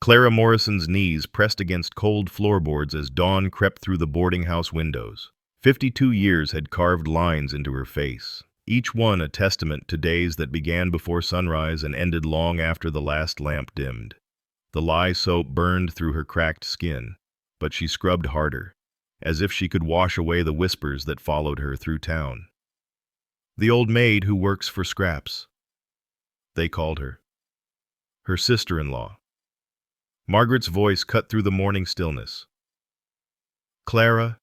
Clara Morrison's knees pressed against cold floorboards as dawn crept through the boarding house windows. 52 years had carved lines into her face, each one a testament to days that began before sunrise and ended long after the last lamp dimmed. The lye soap burned through her cracked skin, but she scrubbed harder, as if she could wash away the whispers that followed her through town. The old maid who works for scraps, they called her. Her sister-in-law. Margaret's voice cut through the morning stillness. Clara,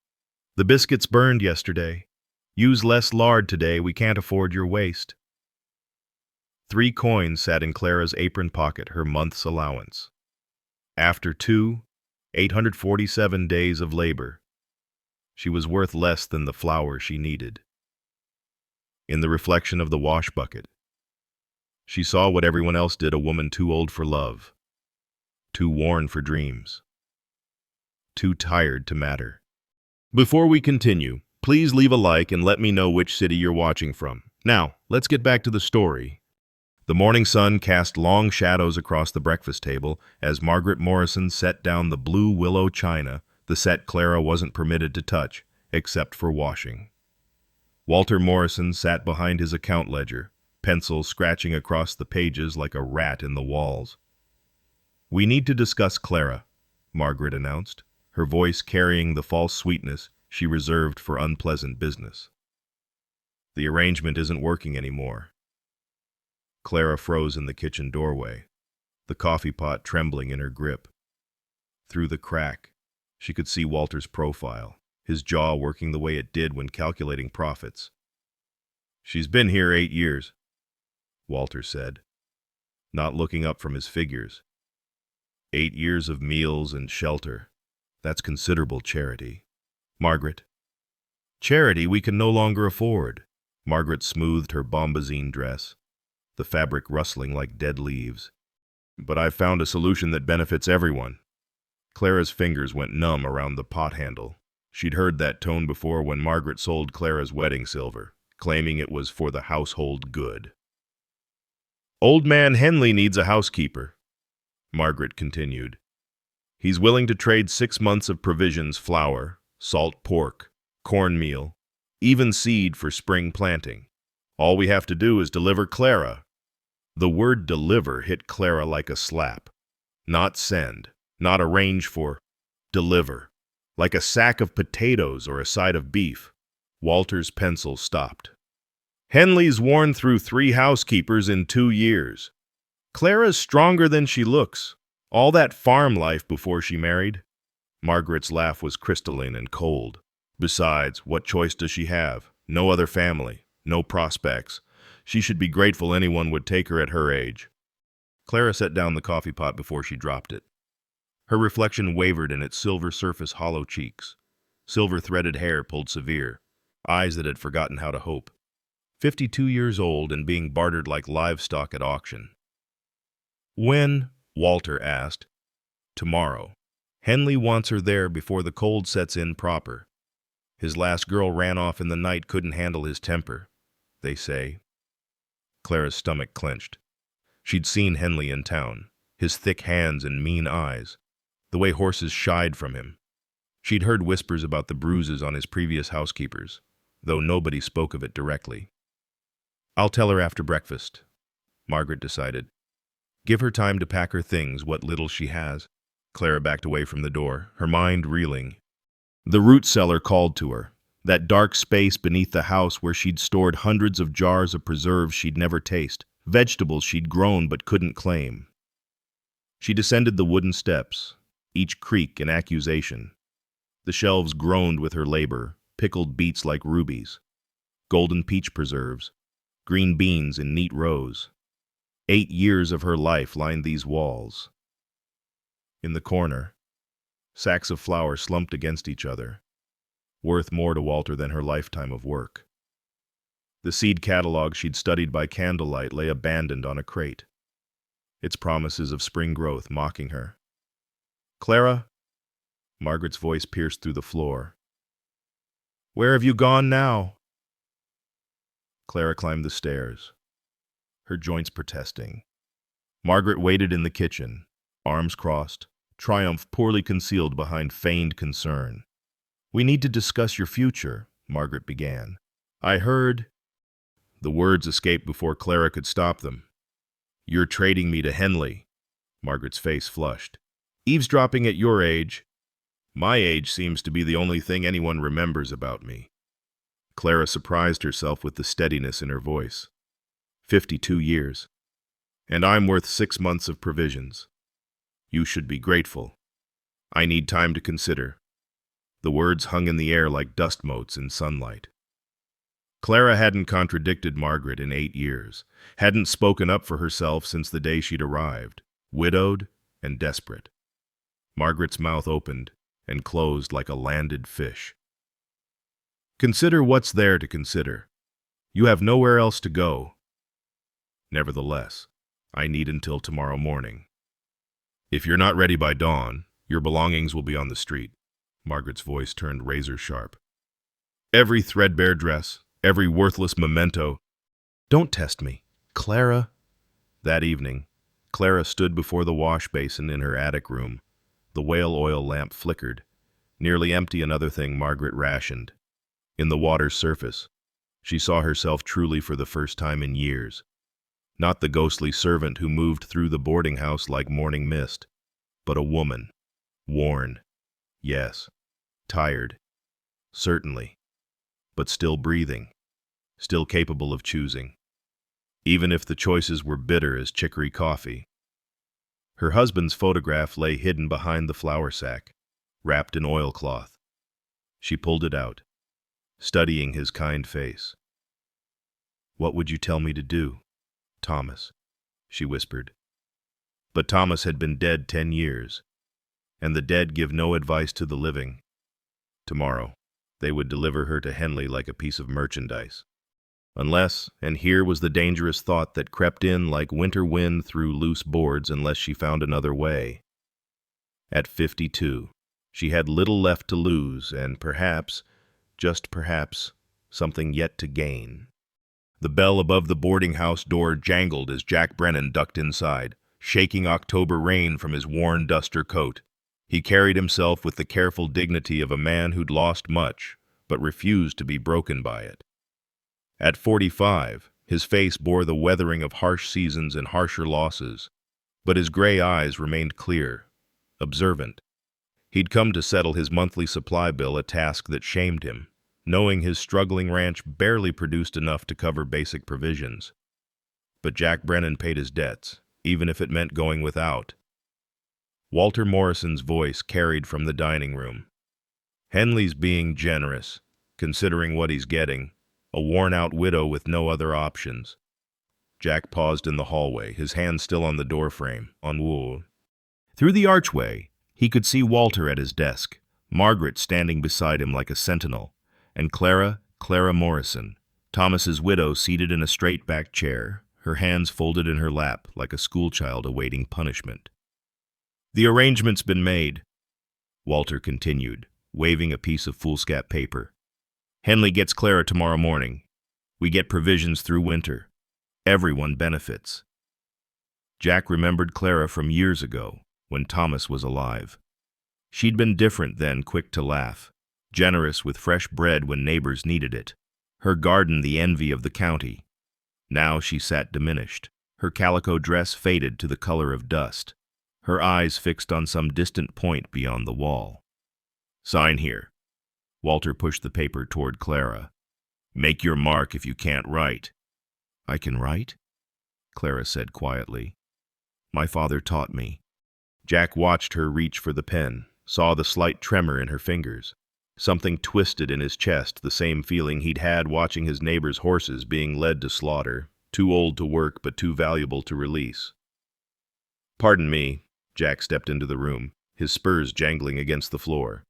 the biscuits burned yesterday. Use less lard today, we can't afford your waste. 3 coins sat in Clara's apron pocket, her month's allowance. After 847 days of labor, she was worth less than the flour she needed. In the reflection of the wash bucket, she saw what everyone else did, a woman too old for love, too worn for dreams, too tired to matter. Before we continue, please leave a like and let me know which city you're watching from. Now, let's get back to the story. The morning sun cast long shadows across the breakfast table as Margaret Morrison set down the blue willow china, the set Clara wasn't permitted to touch, except for washing. Walter Morrison sat behind his account ledger, pencil scratching across the pages like a rat in the walls. "We need to discuss Clara," Margaret announced, her voice carrying the false sweetness she reserved for unpleasant business. "The arrangement isn't working anymore." Clara froze in the kitchen doorway, the coffee pot trembling in her grip. Through the crack, she could see Walter's profile, his jaw working the way it did when calculating profits. "She's been here 8 years, Walter said, not looking up from his figures. 8 years of meals and shelter. That's considerable charity. Margaret. Charity we can no longer afford." Margaret smoothed her bombazine dress, the fabric rustling like dead leaves. "But I've found a solution that benefits everyone." Clara's fingers went numb around the pot handle. She'd heard that tone before when Margaret sold Clara's wedding silver, claiming it was for the household good. "Old man Henley needs a housekeeper," Margaret continued. "He's willing to trade 6 months of provisions, flour, salt pork, cornmeal, even seed for spring planting. All we have to do is deliver Clara." The word deliver hit Clara like a slap. Not send, not arrange for, deliver. Like a sack of potatoes or a side of beef. Walter's pencil stopped. "Henley's worn through 3 housekeepers in 2 years. Clara's stronger than she looks. All that farm life before she married." Margaret's laugh was crystalline and cold. "Besides, what choice does she have? No other family, no prospects. She should be grateful anyone would take her at her age." Clara set down the coffee pot before she dropped it. Her reflection wavered in its silver surface, hollow cheeks, silver-threaded hair pulled severe, eyes that had forgotten how to hope. 52 years old and being bartered like livestock at auction. "When?" Walter asked. "Tomorrow. Henley wants her there before the cold sets in proper. His last girl ran off in the night, couldn't handle his temper, they say." Clara's stomach clenched. She'd seen Henley in town, his thick hands and mean eyes, the way horses shied from him. She'd heard whispers about the bruises on his previous housekeepers, though nobody spoke of it directly. "I'll tell her after breakfast," Margaret decided. "Give her time to pack her things, what little she has." Clara backed away from the door, her mind reeling. The root cellar called to her, that dark space beneath the house where she'd stored hundreds of jars of preserves she'd never tasted, vegetables she'd grown but couldn't claim. She descended the wooden steps, each creak an accusation. The shelves groaned with her labor, pickled beets like rubies, golden peach preserves, green beans in neat rows. 8 years of her life lined these walls. In the corner, sacks of flour slumped against each other, worth more to Walter than her lifetime of work. The seed catalog she'd studied by candlelight lay abandoned on a crate, its promises of spring growth mocking her. "Clara?" Margaret's voice pierced through the floor. "Where have you gone now?" Clara climbed the stairs, her joints protesting. Margaret waited in the kitchen, arms crossed, triumph poorly concealed behind feigned concern. "We need to discuss your future," Margaret began. "I heard—" The words escaped before Clara could stop them. "You're trading me to Henley." Margaret's face flushed. "Eavesdropping at your age." "My age seems to be the only thing anyone remembers about me." Clara surprised herself with the steadiness in her voice. 52 years. "And I'm worth 6 months of provisions. You should be grateful. I need time to consider." The words hung in the air like dust motes in sunlight. Clara hadn't contradicted Margaret in 8 years, hadn't spoken up for herself since the day she'd arrived, widowed and desperate. Margaret's mouth opened and closed like a landed fish. "Consider what's there to consider. You have nowhere else to go. Nevertheless, I need until tomorrow morning. If you're not ready by dawn, your belongings will be on the street." Margaret's voice turned razor sharp. "Every threadbare dress, every worthless memento—" "Don't test me, Clara." That evening, Clara stood before the wash basin in her attic room. The whale oil lamp flickered, nearly empty another thing Margaret rationed. In the water's surface, she saw herself truly for the first time in years. Not the ghostly servant who moved through the boarding house like morning mist, but a woman, worn, yes, tired, certainly, but still breathing, still capable of choosing, even if the choices were bitter as chicory coffee. Her husband's photograph lay hidden behind the flour sack, wrapped in oilcloth. She pulled it out, studying his kind face. "What would you tell me to do, Thomas?" she whispered. But Thomas had been dead 10 years, and the dead give no advice to the living. Tomorrow, they would deliver her to Henley like a piece of merchandise. Unless, and here was the dangerous thought that crept in like winter wind through loose boards unless she found another way. At 52, she had little left to lose and perhaps, just perhaps, something yet to gain. The bell above the boarding house door jangled as Jack Brennan ducked inside, shaking October rain from his worn duster coat. He carried himself with the careful dignity of a man who'd lost much, but refused to be broken by it. At 45, his face bore the weathering of harsh seasons and harsher losses, but his gray eyes remained clear, observant. He'd come to settle his monthly supply bill, a task that shamed him, knowing his struggling ranch barely produced enough to cover basic provisions. But Jack Brennan paid his debts, even if it meant going without. Walter Morrison's voice carried from the dining room. "Henley's being generous, considering what he's getting. A worn-out widow with no other options." Jack paused in the hallway, his hand still on the doorframe, on wool. Through the archway, he could see Walter at his desk, Margaret standing beside him like a sentinel, and Clara Morrison, Thomas's widow, seated in a straight-backed chair, her hands folded in her lap like a schoolchild awaiting punishment. "The arrangement's been made," Walter continued, waving a piece of foolscap paper. "Henley gets Clara tomorrow morning. We get provisions through winter. Everyone benefits." Jack remembered Clara from years ago, when Thomas was alive. She'd been different then, quick to laugh, generous with fresh bread when neighbors needed it, her garden the envy of the county. Now she sat diminished, her calico dress faded to the color of dust, her eyes fixed on some distant point beyond the wall. "Sign here." Walter pushed the paper toward Clara. "Make your mark if you can't write." "I can write?" Clara said quietly. "My father taught me." Jack watched her reach for the pen, saw the slight tremor in her fingers. Something twisted in his chest, the same feeling he'd had watching his neighbor's horses being led to slaughter, too old to work but too valuable to release. "Pardon me," Jack stepped into the room, his spurs jangling against the floor.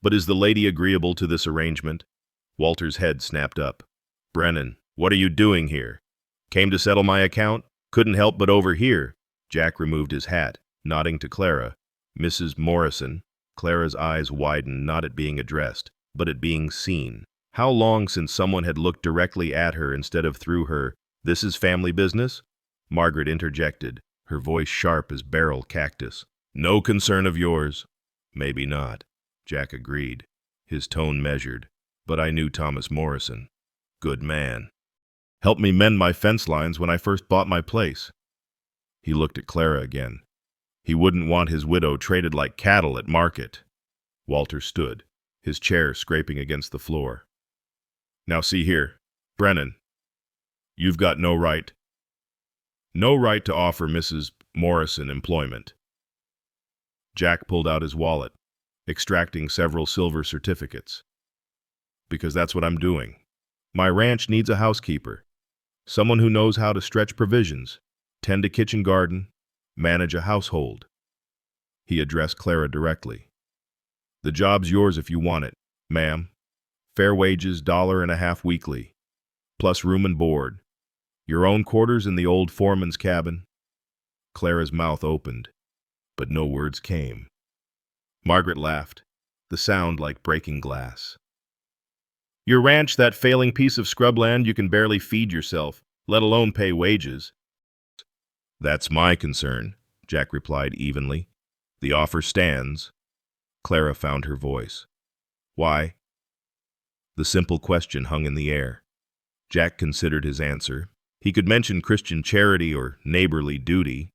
"But is the lady agreeable to this arrangement?" Walter's head snapped up. "Brennan, what are you doing here? Came to settle my account? Couldn't help but overhear." Jack removed his hat, nodding to Clara. "Mrs. Morrison." Clara's eyes widened, not at being addressed, but at being seen. How long since someone had looked directly at her instead of through her? "This is family business?" Margaret interjected, her voice sharp as barrel cactus. No concern of yours. Maybe not, Jack agreed, his tone measured. But I knew Thomas Morrison. Good man. Helped me mend my fence lines when I first bought my place. He looked at Clara again. He wouldn't want his widow traded like cattle at market. Walter stood, his chair scraping against the floor. Now see here, Brennan. You've got no right to offer Mrs. Morrison employment. Jack pulled out his wallet, extracting several silver certificates. Because that's what I'm doing. My ranch needs a housekeeper, someone who knows how to stretch provisions, tend a kitchen garden, manage a household. He addressed Clara directly. The job's yours if you want it, ma'am. Fair wages, $1.50 weekly, plus room and board. Your own quarters in the old foreman's cabin. Clara's mouth opened, but no words came. Margaret laughed, the sound like breaking glass. Your ranch, that failing piece of scrubland you can barely feed yourself, let alone pay wages. That's my concern, Jack replied evenly. The offer stands. Clara found her voice. Why? The simple question hung in the air. Jack considered his answer. He could mention Christian charity or neighborly duty,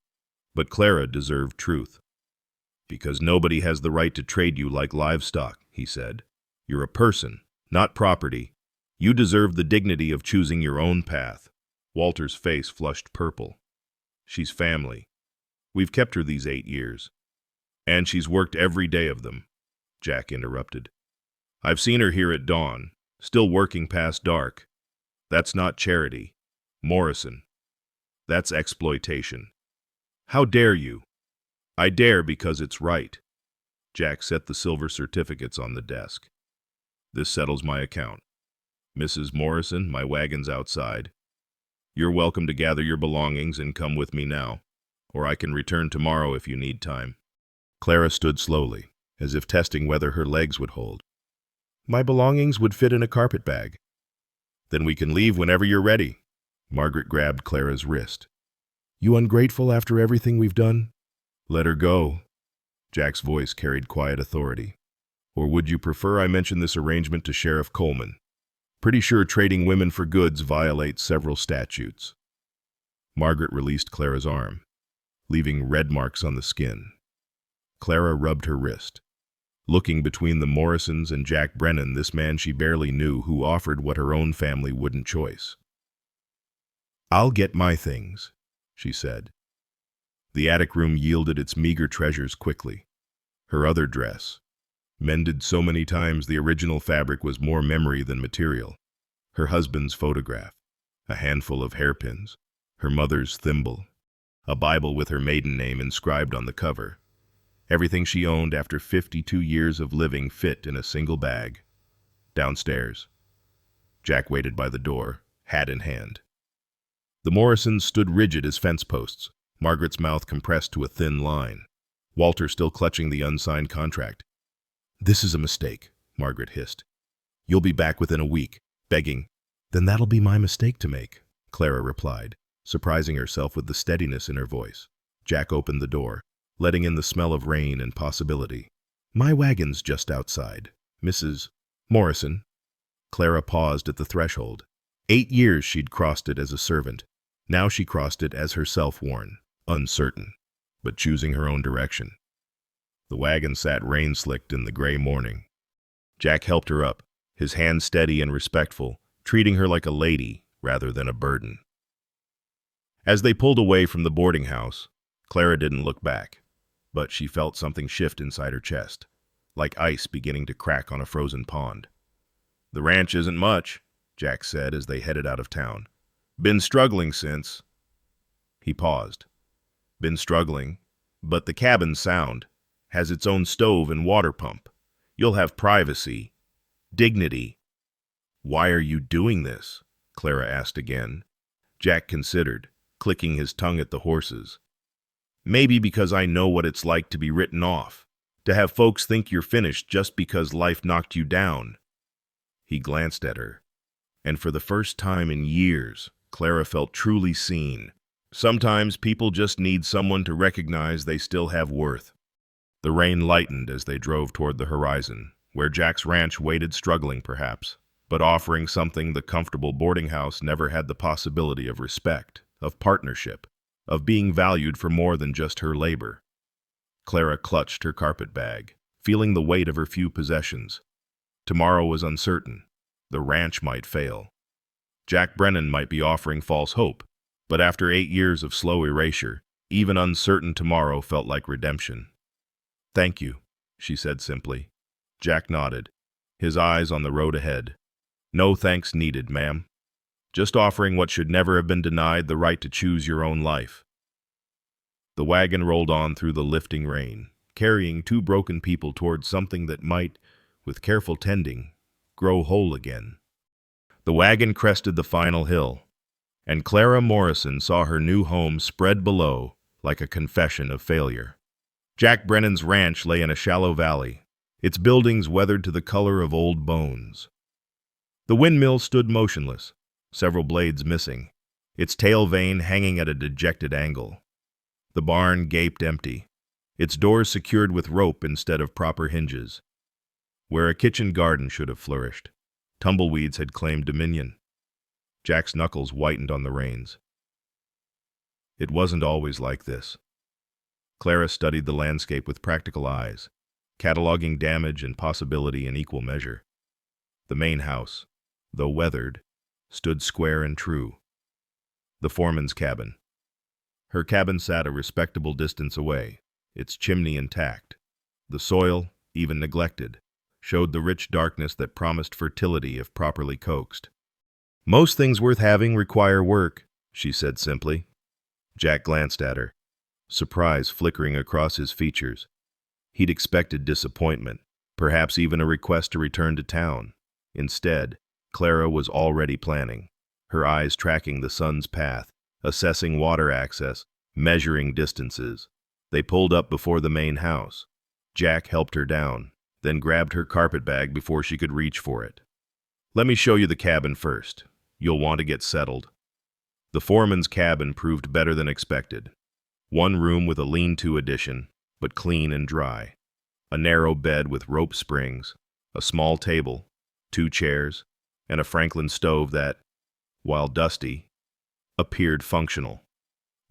but Clara deserved truth. Because nobody has the right to trade you like livestock, he said. You're a person, not property. You deserve the dignity of choosing your own path. Walter's face flushed purple. She's family. We've kept her these 8 years. And she's worked every day of them, Jack interrupted. I've seen her here at dawn, still working past dark. That's not charity, Morrison. That's exploitation. How dare you? I dare because it's right. Jack set the silver certificates on the desk. This settles my account. Mrs. Morrison, my wagon's outside. You're welcome to gather your belongings and come with me now, or I can return tomorrow if you need time. Clara stood slowly, as if testing whether her legs would hold. My belongings would fit in a carpet bag. Then we can leave whenever you're ready. Margaret grabbed Clara's wrist. You ungrateful after everything we've done? Let her go. Jack's voice carried quiet authority. Or would you prefer I mention this arrangement to Sheriff Coleman? Pretty sure trading women for goods violates several statutes. Margaret released Clara's arm, leaving red marks on the skin. Clara rubbed her wrist. Looking between the Morrisons and Jack Brennan, this man she barely knew who offered what her own family wouldn't choice. I'll get my things, she said. The attic room yielded its meager treasures quickly. Her other dress, mended so many times the original fabric was more memory than material. Her husband's photograph, a handful of hairpins, her mother's thimble, a Bible with her maiden name inscribed on the cover. Everything she owned after 52 years of living fit in a single bag. Downstairs. Jack waited by the door, hat in hand. The Morrisons stood rigid as fence posts, Margaret's mouth compressed to a thin line. Walter still clutching the unsigned contract. This is a mistake, Margaret hissed. You'll be back within a week, begging. Then that'll be my mistake to make, Clara replied, surprising herself with the steadiness in her voice. Jack opened the door, letting in the smell of rain and possibility. My wagon's just outside. Mrs. Morrison. Clara paused at the threshold. 8 years she'd crossed it as a servant. Now she crossed it as herself worn, uncertain, but choosing her own direction. The wagon sat rain-slicked in the gray morning. Jack helped her up, his hand steady and respectful, treating her like a lady rather than a burden. As they pulled away from the boarding house, Clara didn't look back, but she felt something shift inside her chest, like ice beginning to crack on a frozen pond. The ranch isn't much, Jack said as they headed out of town. Been struggling since. He paused. Been struggling, but the cabin's sound. Has its own stove and water pump. You'll have privacy. Dignity. Why are you doing this? Clara asked again. Jack considered, clicking his tongue at the horses. Maybe because I know what it's like to be written off, to have folks think you're finished just because life knocked you down. He glanced at her, and for the first time in years, Clara felt truly seen. Sometimes people just need someone to recognize they still have worth. The rain lightened as they drove toward the horizon, where Jack's ranch waited, struggling perhaps, but offering something the comfortable boarding house never had: the possibility of respect, of partnership, of being valued for more than just her labor. Clara clutched her carpet bag, feeling the weight of her few possessions. Tomorrow was uncertain. The ranch might fail. Jack Brennan might be offering false hope, but after 8 years of slow erasure, even uncertain tomorrow felt like redemption. "Thank you," she said simply. Jack nodded, his eyes on the road ahead. "No thanks needed, ma'am. Just offering what should never have been denied: the right to choose your own life." The wagon rolled on through the lifting rain, carrying 2 broken people towards something that might, with careful tending, grow whole again. The wagon crested the final hill, and Clara Morrison saw her new home spread below like a confession of failure. Jack Brennan's ranch lay in a shallow valley, its buildings weathered to the color of old bones. The windmill stood motionless, several blades missing, its tail vane hanging at a dejected angle. The barn gaped empty, its doors secured with rope instead of proper hinges. Where a kitchen garden should have flourished, tumbleweeds had claimed dominion. Jack's knuckles whitened on the reins. It wasn't always like this. Clara studied the landscape with practical eyes, cataloging damage and possibility in equal measure. The main house, though weathered, stood square and true. The foreman's cabin. Her cabin sat a respectable distance away, its chimney intact. The soil, even neglected, showed the rich darkness that promised fertility if properly coaxed. "Most things worth having require work," she said simply. Jack glanced at her, surprise flickering across his features. He'd expected disappointment, perhaps even a request to return to town. Instead, Clara was already planning, her eyes tracking the sun's path, assessing water access, measuring distances. They pulled up before the main house. Jack helped her down, then grabbed her carpet bag before she could reach for it. "Let me show you the cabin first. You'll want to get settled." The foreman's cabin proved better than expected. One room with a lean-to addition, but clean and dry. A narrow bed with rope springs, a small table, 2 chairs, and a Franklin stove that, while dusty, appeared functional.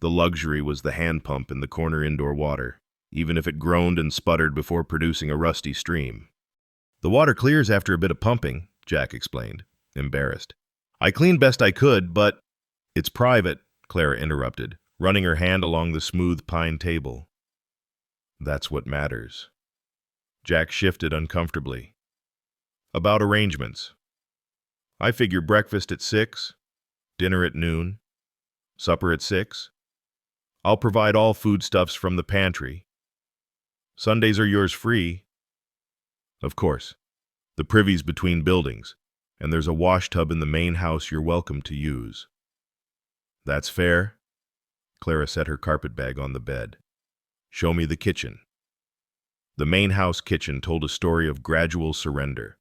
The luxury was the hand pump in the corner indoor water, even if it groaned and sputtered before producing a rusty stream. "The water clears after a bit of pumping," Jack explained, embarrassed. "I cleaned best I could, but—" "It's private," Clara interrupted, running her hand along the smooth pine table. "That's what matters." Jack shifted uncomfortably. "About arrangements. I figure breakfast at 6, dinner at noon, supper at 6. I'll provide all foodstuffs from the pantry. Sundays are yours free. Of course, the privy's between buildings, and there's a wash tub in the main house you're welcome to use." "That's fair." Clara set her carpet bag on the bed. "Show me the kitchen." The main house kitchen told a story of gradual surrender.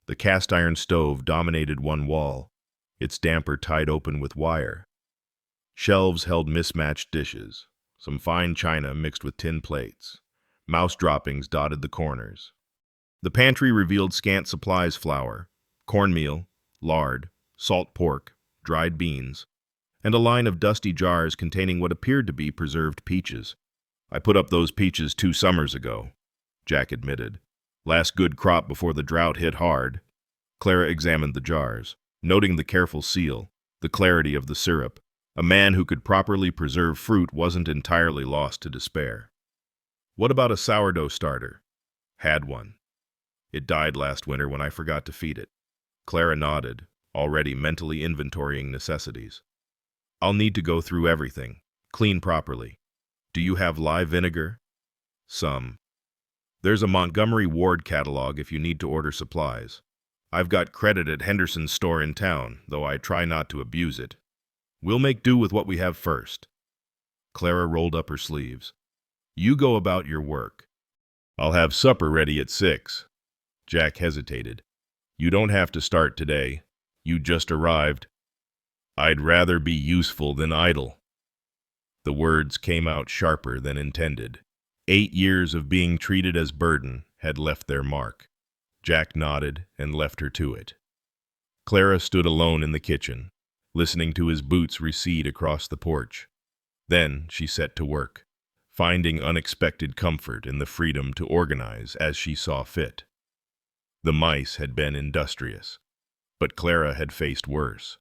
The cast-iron stove dominated one wall, its damper tied open with wire. Shelves held mismatched dishes, some fine china mixed with tin plates. Mouse droppings dotted the corners. The pantry revealed scant supplies: flour, cornmeal, lard, salt pork, dried beans, and a line of dusty jars containing what appeared to be preserved peaches. "I put up those peaches 2 summers ago," Jack admitted. "Last good crop before the drought hit hard." Clara examined the jars, noting the careful seal, the clarity of the syrup. A man who could properly preserve fruit wasn't entirely lost to despair. "What about a sourdough starter?" "Had one. It died last winter when I forgot to feed it." Clara nodded, already mentally inventorying necessities. "I'll need to go through everything, clean properly. Do you have live vinegar?" "Some. There's a Montgomery Ward catalog if you need to order supplies. I've got credit at Henderson's store in town, though I try not to abuse it. We'll make do with what we have first." Clara rolled up her sleeves. "You go about your work. I'll have supper ready at 6. Jack hesitated. "You don't have to start today. You just arrived." "I'd rather be useful than idle." The words came out sharper than intended. 8 years of being treated as burden had left their mark. Jack nodded and left her to it. Clara stood alone in the kitchen, listening to his boots recede across the porch. Then she set to work, finding unexpected comfort in the freedom to organize as she saw fit. The mice had been industrious, but Clara had faced worse.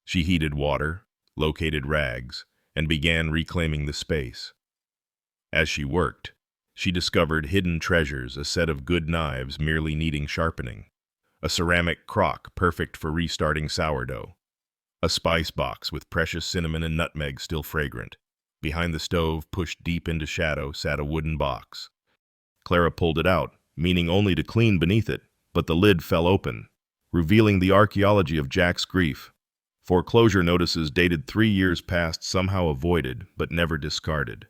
She heated water, located rags, and began reclaiming the space. As she worked, she discovered hidden treasures, a set of good knives merely needing sharpening, a ceramic crock perfect for restarting sourdough, a spice box with precious cinnamon and nutmeg still fragrant. Behind the stove, pushed deep into shadow, sat a wooden box. Clara pulled it out, meaning only to clean beneath it, but the lid fell open, revealing the archaeology of Jack's grief. Foreclosure notices dated 3 years past, somehow avoided, but never discarded.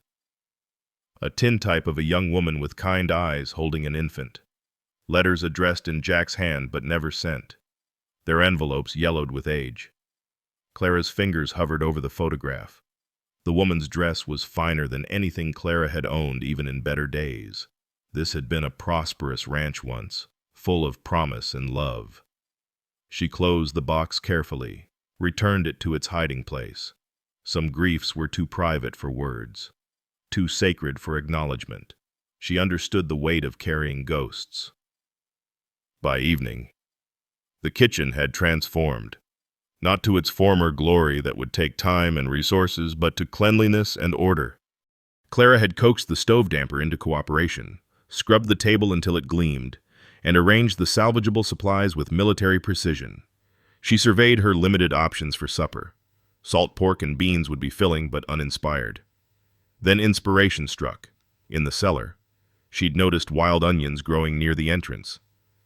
A tintype of a young woman with kind eyes holding an infant. Letters addressed in Jack's hand but never sent. Their envelopes yellowed with age. Clara's fingers hovered over the photograph. The woman's dress was finer than anything Clara had owned even in better days. This had been a prosperous ranch once, full of promise and love. She closed the box carefully, returned it to its hiding place. Some griefs were too private for words, too sacred for acknowledgement. She understood the weight of carrying ghosts. By evening, the kitchen had transformed, not to its former glory that would take time and resources, but to cleanliness and order. Clara had coaxed the stove damper into cooperation, scrubbed the table until it gleamed, and arranged the salvageable supplies with military precision. She surveyed her limited options for supper. Salt pork and beans would be filling but uninspired. Then inspiration struck. In the cellar, she'd noticed wild onions growing near the entrance,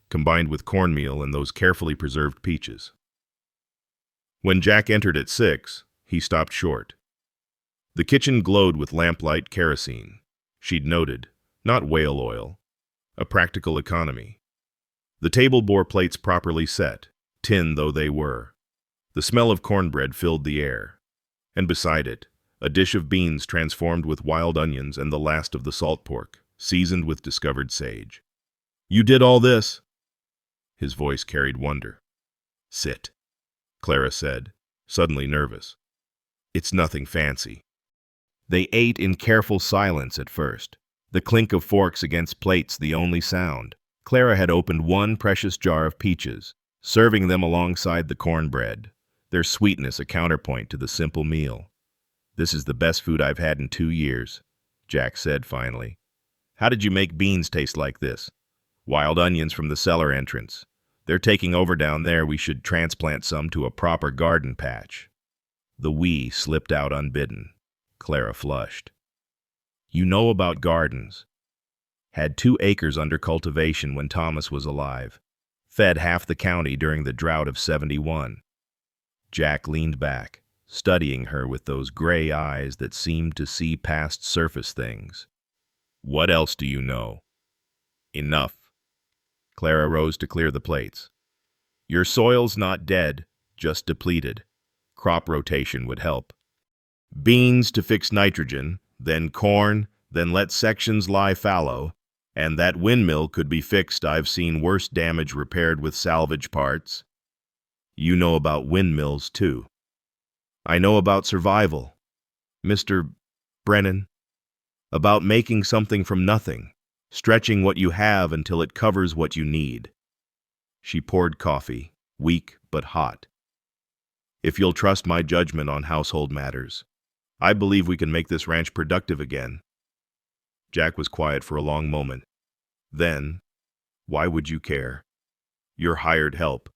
combined with cornmeal and those carefully preserved peaches. When Jack entered at 6, he stopped short. The kitchen glowed with lamplight kerosene. She'd noted, not whale oil, a practical economy. The table bore plates properly set, tin though they were. The smell of cornbread filled the air, and beside it, a dish of beans transformed with wild onions and the last of the salt pork, seasoned with discovered sage. "You did all this?" His voice carried wonder. "Sit," Clara said, suddenly nervous. "It's nothing fancy." They ate in careful silence at first, the clink of forks against plates the only sound. Clara had opened one precious jar of peaches, serving them alongside the cornbread, their sweetness a counterpoint to the simple meal. "This is the best food I've had in 2 years, Jack said finally. "How did you make beans taste like this?" "Wild onions from the cellar entrance. They're taking over down there. We should transplant some to a proper garden patch." The "we" slipped out unbidden. Clara flushed. "You know about gardens. Had 2 acres under cultivation when Thomas was alive. Fed half the county during the drought of '71. Jack leaned back, studying her with those gray eyes that seemed to see past surface things. "What else do you know?" "Enough." Clara rose to clear the plates. "Your soil's not dead, just depleted. Crop rotation would help. Beans to fix nitrogen, then corn, then let sections lie fallow, and that windmill could be fixed. I've seen worse damage repaired with salvage parts." "You know about windmills, too." "I know about survival, Mr. Brennan. About making something from nothing, stretching what you have until it covers what you need." She poured coffee, weak but hot. "If you'll trust my judgment on household matters, I believe we can make this ranch productive again." Jack was quiet for a long moment. Then, "Why would you care? You're hired help,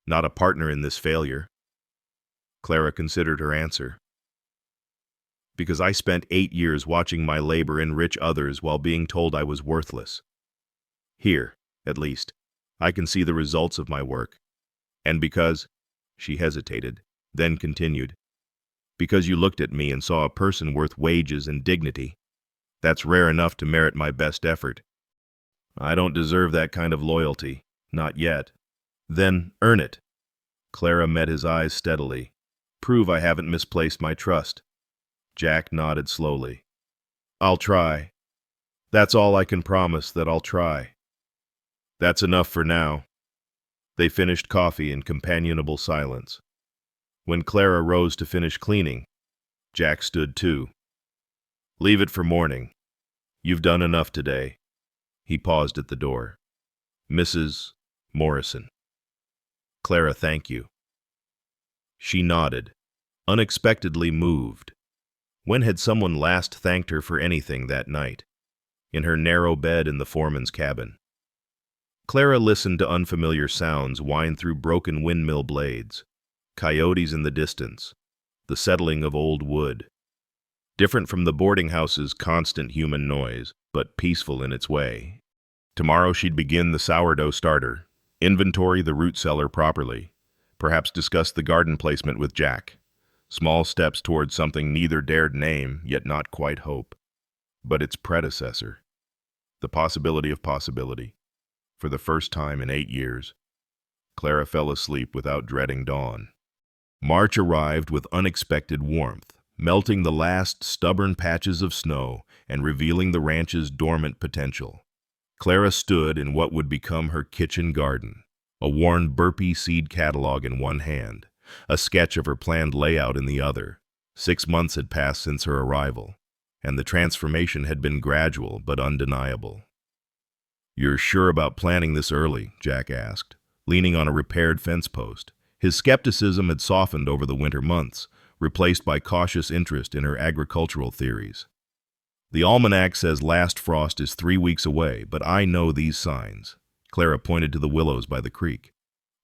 not a partner in this failure." Clara considered her answer. "Because I spent 8 years watching my labor enrich others while being told I was worthless. Here, at least, I can see the results of my work. And because—" she hesitated, then continued, "because you looked at me and saw a person worth wages and dignity. That's rare enough to merit my best effort. I don't deserve that kind of loyalty, not yet." "Then earn it." Clara met his eyes steadily. "Prove I haven't misplaced my trust." Jack nodded slowly. "I'll try." That's all I can promise that I'll try. That's enough for now. They finished coffee in companionable silence. When Clara rose to finish cleaning, Jack stood too. Leave it for morning. You've done enough today. He paused at the door. Mrs. Morrison. Clara, thank you. She nodded, unexpectedly moved. When had someone last thanked her for anything that night? In her narrow bed in the foreman's cabin. Clara listened to unfamiliar sounds whine through broken windmill blades, coyotes in the distance, the settling of old wood. Different from the boarding house's constant human noise, but peaceful in its way. Tomorrow she'd begin the sourdough starter, inventory the root cellar properly, perhaps discuss the garden placement with Jack. Small steps towards something neither dared name, yet not quite hope. But its predecessor. The possibility of possibility. For the first time in 8 years, Clara fell asleep without dreading dawn. March arrived with unexpected warmth, melting the last stubborn patches of snow and revealing the ranch's dormant potential. Clara stood in what would become her kitchen garden, a worn burpee seed catalog in one hand, a sketch of her planned layout in the other. 6 months had passed since her arrival, and the transformation had been gradual but undeniable. "You're sure about planning this early?" Jack asked, leaning on a repaired fence post. His skepticism had softened over the winter months, replaced by cautious interest in her agricultural theories. "The almanac says last frost is 3 weeks away, but I know these signs." Clara pointed to the willows by the creek.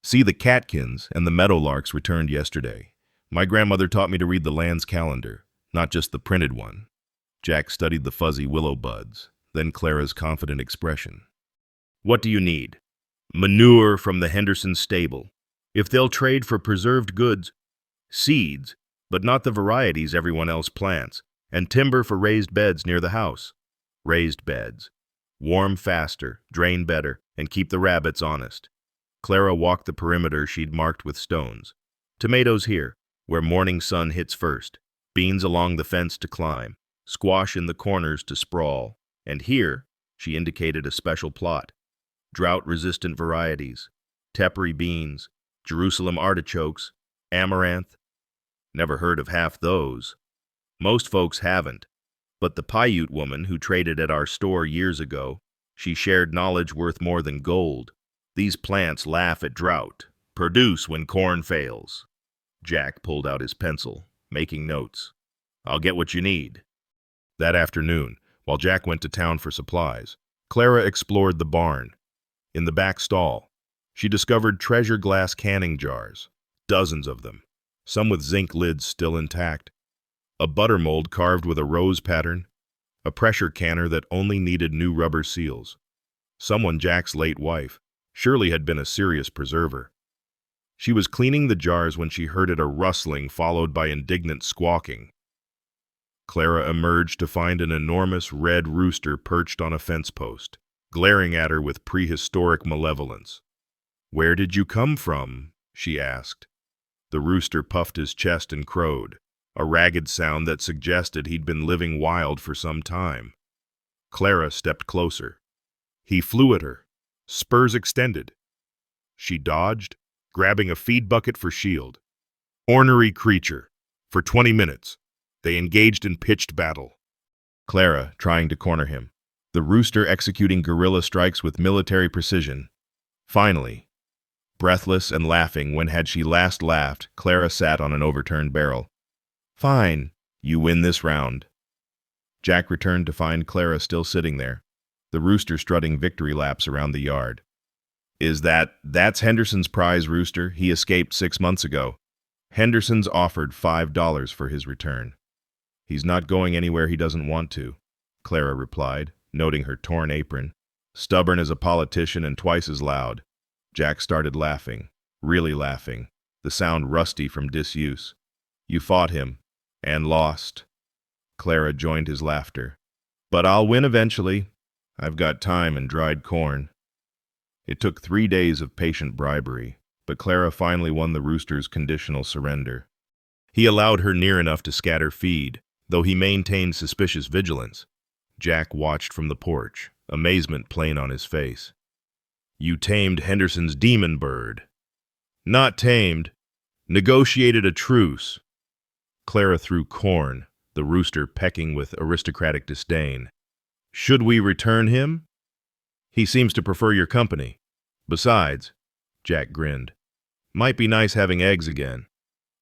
"See, the catkins and the meadowlarks returned yesterday. My grandmother taught me to read the land's calendar, not just the printed one." Jack studied the fuzzy willow buds, then Clara's confident expression. "What do you need?" "Manure from the Henderson stable. If they'll trade for preserved goods, seeds, but not the varieties everyone else plants, and timber for raised beds near the house." Raised beds. Warm faster, drain better, and keep the rabbits honest. Clara walked the perimeter she'd marked with stones. "Tomatoes here, where morning sun hits first. Beans along the fence to climb. Squash in the corners to sprawl. And here," she indicated a special plot. "Drought-resistant varieties. Tepary beans, Jerusalem artichokes, amaranth. Never heard of half those. Most folks haven't. But the Paiute woman who traded at our store years ago, she shared knowledge worth more than gold. These plants laugh at drought, produce when corn fails." Jack pulled out his pencil, making notes. "I'll get what you need." That afternoon, while Jack went to town for supplies, Clara explored the barn. In the back stall, she discovered treasure glass canning jars, dozens of them, some with zinc lids still intact, a butter mold carved with a rose pattern, a pressure canner that only needed new rubber seals. Someone, Jack's late wife, surely had been a serious preserver. She was cleaning the jars when she heard a rustling followed by indignant squawking. Clara emerged to find an enormous red rooster perched on a fence post, glaring at her with prehistoric malevolence. "Where did you come from?" she asked. The rooster puffed his chest and crowed, a ragged sound that suggested he'd been living wild for some time. Clara stepped closer. He flew at her, spurs extended. She dodged, grabbing a feed bucket for shield. Ornery creature. For 20 minutes, they engaged in pitched battle. Clara trying to corner him, the rooster executing guerrilla strikes with military precision. Finally, breathless and laughing when had she last laughed, Clara sat on an overturned barrel. "Fine, you win this round." Jack returned to find Clara still sitting there, the rooster strutting victory laps around the yard. That's Henderson's prize rooster. He escaped 6 months ago. Henderson's offered $5 for his return. "He's not going anywhere he doesn't want to," Clara replied, noting her torn apron. "Stubborn as a politician and twice as loud." Jack started laughing, really laughing, the sound rusty from disuse. "You fought him, and lost." Clara joined his laughter. "But I'll win eventually. I've got time and dried corn." It took 3 days of patient bribery, but Clara finally won the rooster's conditional surrender. He allowed her near enough to scatter feed, though he maintained suspicious vigilance. Jack watched from the porch, amazement plain on his face. You tamed Henderson's demon bird. Not tamed. Negotiated a truce. Clara threw corn, the rooster pecking with aristocratic disdain. Should we return him? He seems to prefer your company. Besides, Jack grinned, might be nice having eggs again.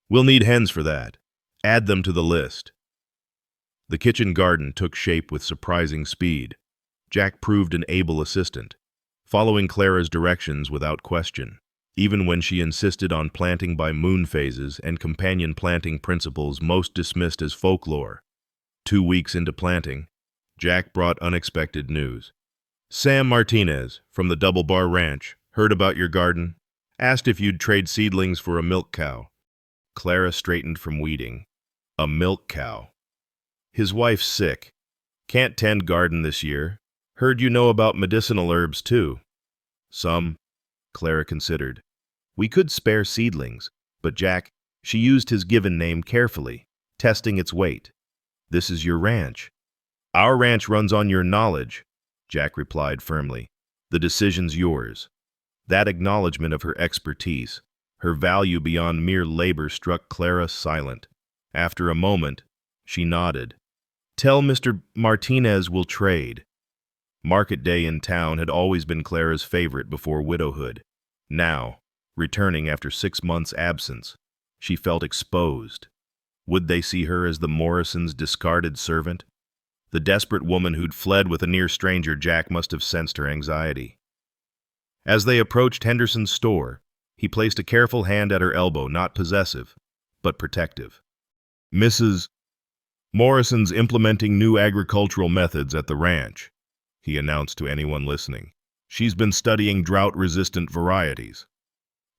We'll need hens for that. Add them to the list. The kitchen garden took shape with surprising speed. Jack proved an able assistant, following Clara's directions without question, even when she insisted on planting by moon phases and companion planting principles most dismissed as folklore. 2 weeks into planting, Jack brought unexpected news. Sam Martinez, from the Double Bar Ranch, heard about your garden, asked if you'd trade seedlings for a milk cow. Clara straightened from weeding. A milk cow. His wife's sick. Can't tend garden this year. Heard you know about medicinal herbs, too. Some, Clara considered. We could spare seedlings, but Jack, she used his given name carefully, testing its weight. This is your ranch. Our ranch runs on your knowledge, Jack replied firmly. The decision's yours. That acknowledgement of her expertise, her value beyond mere labor, struck Clara silent. After a moment, she nodded. Tell Mr. Martinez we'll trade. Market day in town had always been Clara's favorite before widowhood. Now, returning after 6 months' absence, she felt exposed. Would they see her as the Morrisons' discarded servant? The desperate woman who'd fled with a near stranger, Jack must have sensed her anxiety. As they approached Henderson's store, he placed a careful hand at her elbow, not possessive, but protective. Mrs. Morrison's implementing new agricultural methods at the ranch, he announced to anyone listening. She's been studying drought-resistant varieties.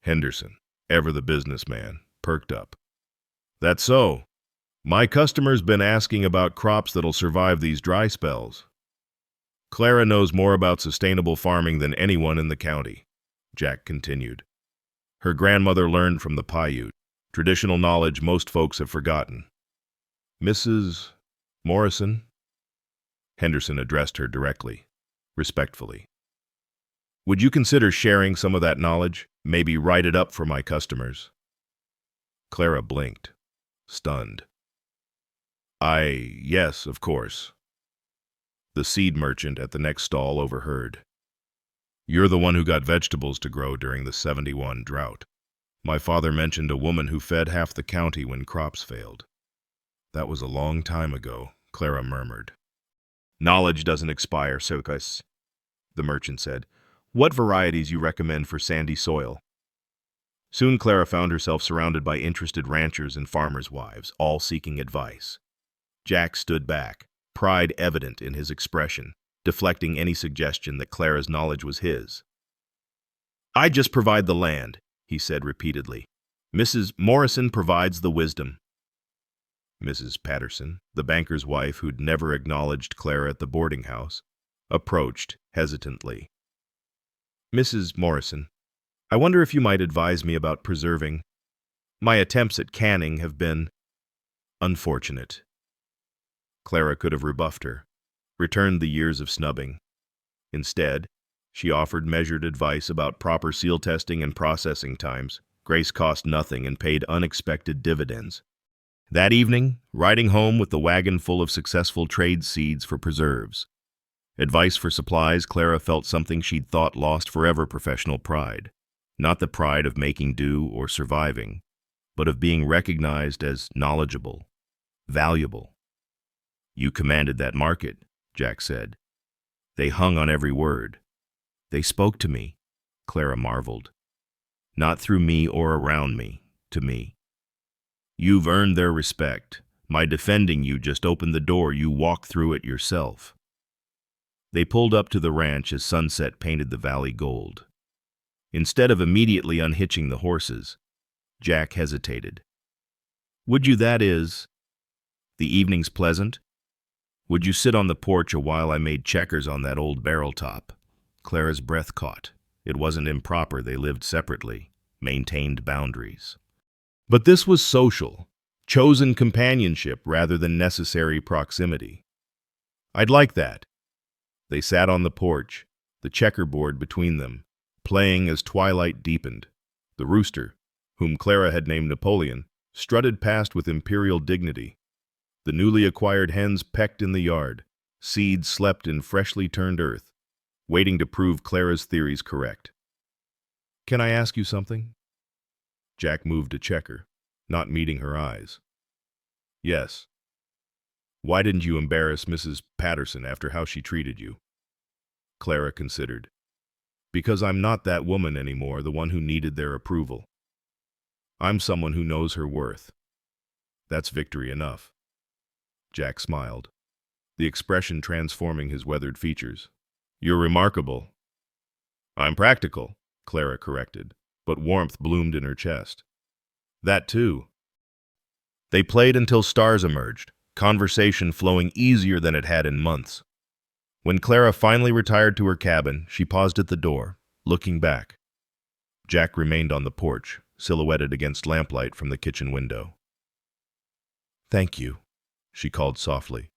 Henderson, ever the businessman, perked up. That's so. My customer's been asking about crops that'll survive these dry spells. Clara knows more about sustainable farming than anyone in the county, Jack continued. Her grandmother learned from the Paiute, traditional knowledge most folks have forgotten. Mrs. Morrison? Henderson addressed her directly, respectfully. Would you consider sharing some of that knowledge? Maybe write it up for my customers? Clara blinked, stunned. Yes, of course. The seed merchant at the next stall overheard. You're the one who got vegetables to grow during the 71 drought. My father mentioned a woman who fed half the county when crops failed. That was a long time ago, Clara murmured. Knowledge doesn't expire, Circus, the merchant said. What varieties you recommend for sandy soil? Soon Clara found herself surrounded by interested ranchers and farmers' wives, all seeking advice. Jack stood back, pride evident in his expression, deflecting any suggestion that Clara's knowledge was his. I just provide the land, he said repeatedly. Mrs. Morrison provides the wisdom. Mrs. Patterson, the banker's wife who'd never acknowledged Clara at the boarding house, approached hesitantly. Mrs. Morrison, I wonder if you might advise me about preserving. My attempts at canning have been unfortunate. Clara could have rebuffed her, returned the years of snubbing. Instead, she offered measured advice about proper seal testing and processing times. Grace cost nothing and paid unexpected dividends. That evening, riding home with the wagon full of successful trade seeds for preserves. Advice for supplies, Clara felt something she'd thought lost forever: professional pride. Not the pride of making do or surviving, but of being recognized as knowledgeable, valuable. You commanded that market, Jack said. They hung on every word. They spoke to me, Clara marveled. Not through me or around me, to me. You've earned their respect. My defending you just opened the door. You walk through it yourself. They pulled up to the ranch as sunset painted the valley gold. Instead of immediately unhitching the horses, Jack hesitated. Would you, that is? The evening's pleasant? Would you sit on the porch a while I made checkers on that old barrel top? Clara's breath caught. It wasn't improper. They lived separately, maintained boundaries. But this was social, chosen companionship rather than necessary proximity. I'd like that. They sat on the porch, the checkerboard between them, playing as twilight deepened. The rooster, whom Clara had named Napoleon, strutted past with imperial dignity. The newly acquired hens pecked in the yard. Seeds slept in freshly turned earth, waiting to prove Clara's theories correct. "Can I ask you something?" Jack moved to check her, not meeting her eyes. "Yes." "Why didn't you embarrass Mrs. Patterson after how she treated you?" Clara considered. "Because I'm not that woman anymore, the one who needed their approval. I'm someone who knows her worth. That's victory enough." Jack smiled, the expression transforming his weathered features. "You're remarkable." "I'm practical," Clara corrected, but warmth bloomed in her chest. "That too." They played until stars emerged, conversation flowing easier than it had in months. When Clara finally retired to her cabin, she paused at the door, looking back. Jack remained on the porch, silhouetted against lamplight from the kitchen window. "Thank you," she called softly,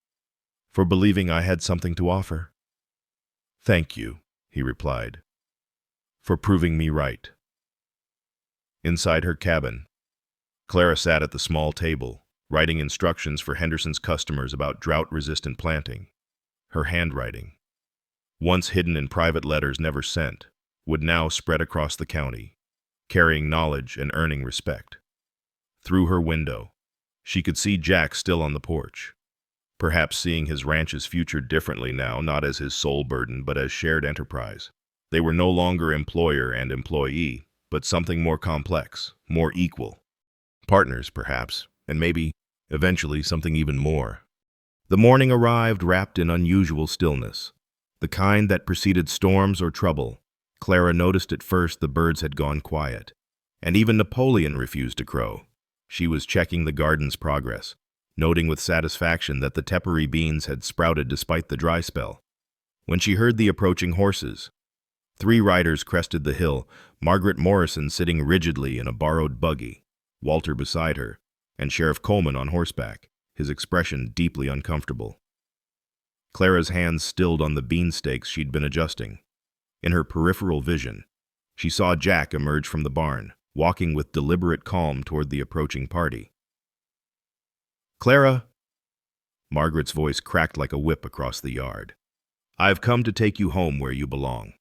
"for believing I had something to offer." "Thank you," he replied, "for proving me right." Inside her cabin, Clara sat at the small table, writing instructions for Henderson's customers about drought-resistant planting. Her handwriting, once hidden in private letters never sent, would now spread across the county, carrying knowledge and earning respect. Through her window, she could see Jack still on the porch, perhaps seeing his ranch's future differently now, not as his sole burden, but as shared enterprise. They were no longer employer and employee, but something more complex, more equal. Partners, perhaps, and maybe, eventually, something even more. The morning arrived wrapped in unusual stillness, the kind that preceded storms or trouble. Clara noticed at first the birds had gone quiet, and even Napoleon refused to crow. She was checking the garden's progress, noting with satisfaction that the tepary beans had sprouted despite the dry spell. When she heard the approaching horses, 3 riders crested the hill, Margaret Morrison sitting rigidly in a borrowed buggy, Walter beside her, and Sheriff Coleman on horseback, his expression deeply uncomfortable. Clara's hands stilled on the bean stakes she'd been adjusting. In her peripheral vision, she saw Jack emerge from the barn, walking with deliberate calm toward the approaching party. "Clara!" Margaret's voice cracked like a whip across the yard. "I've come to take you home where you belong."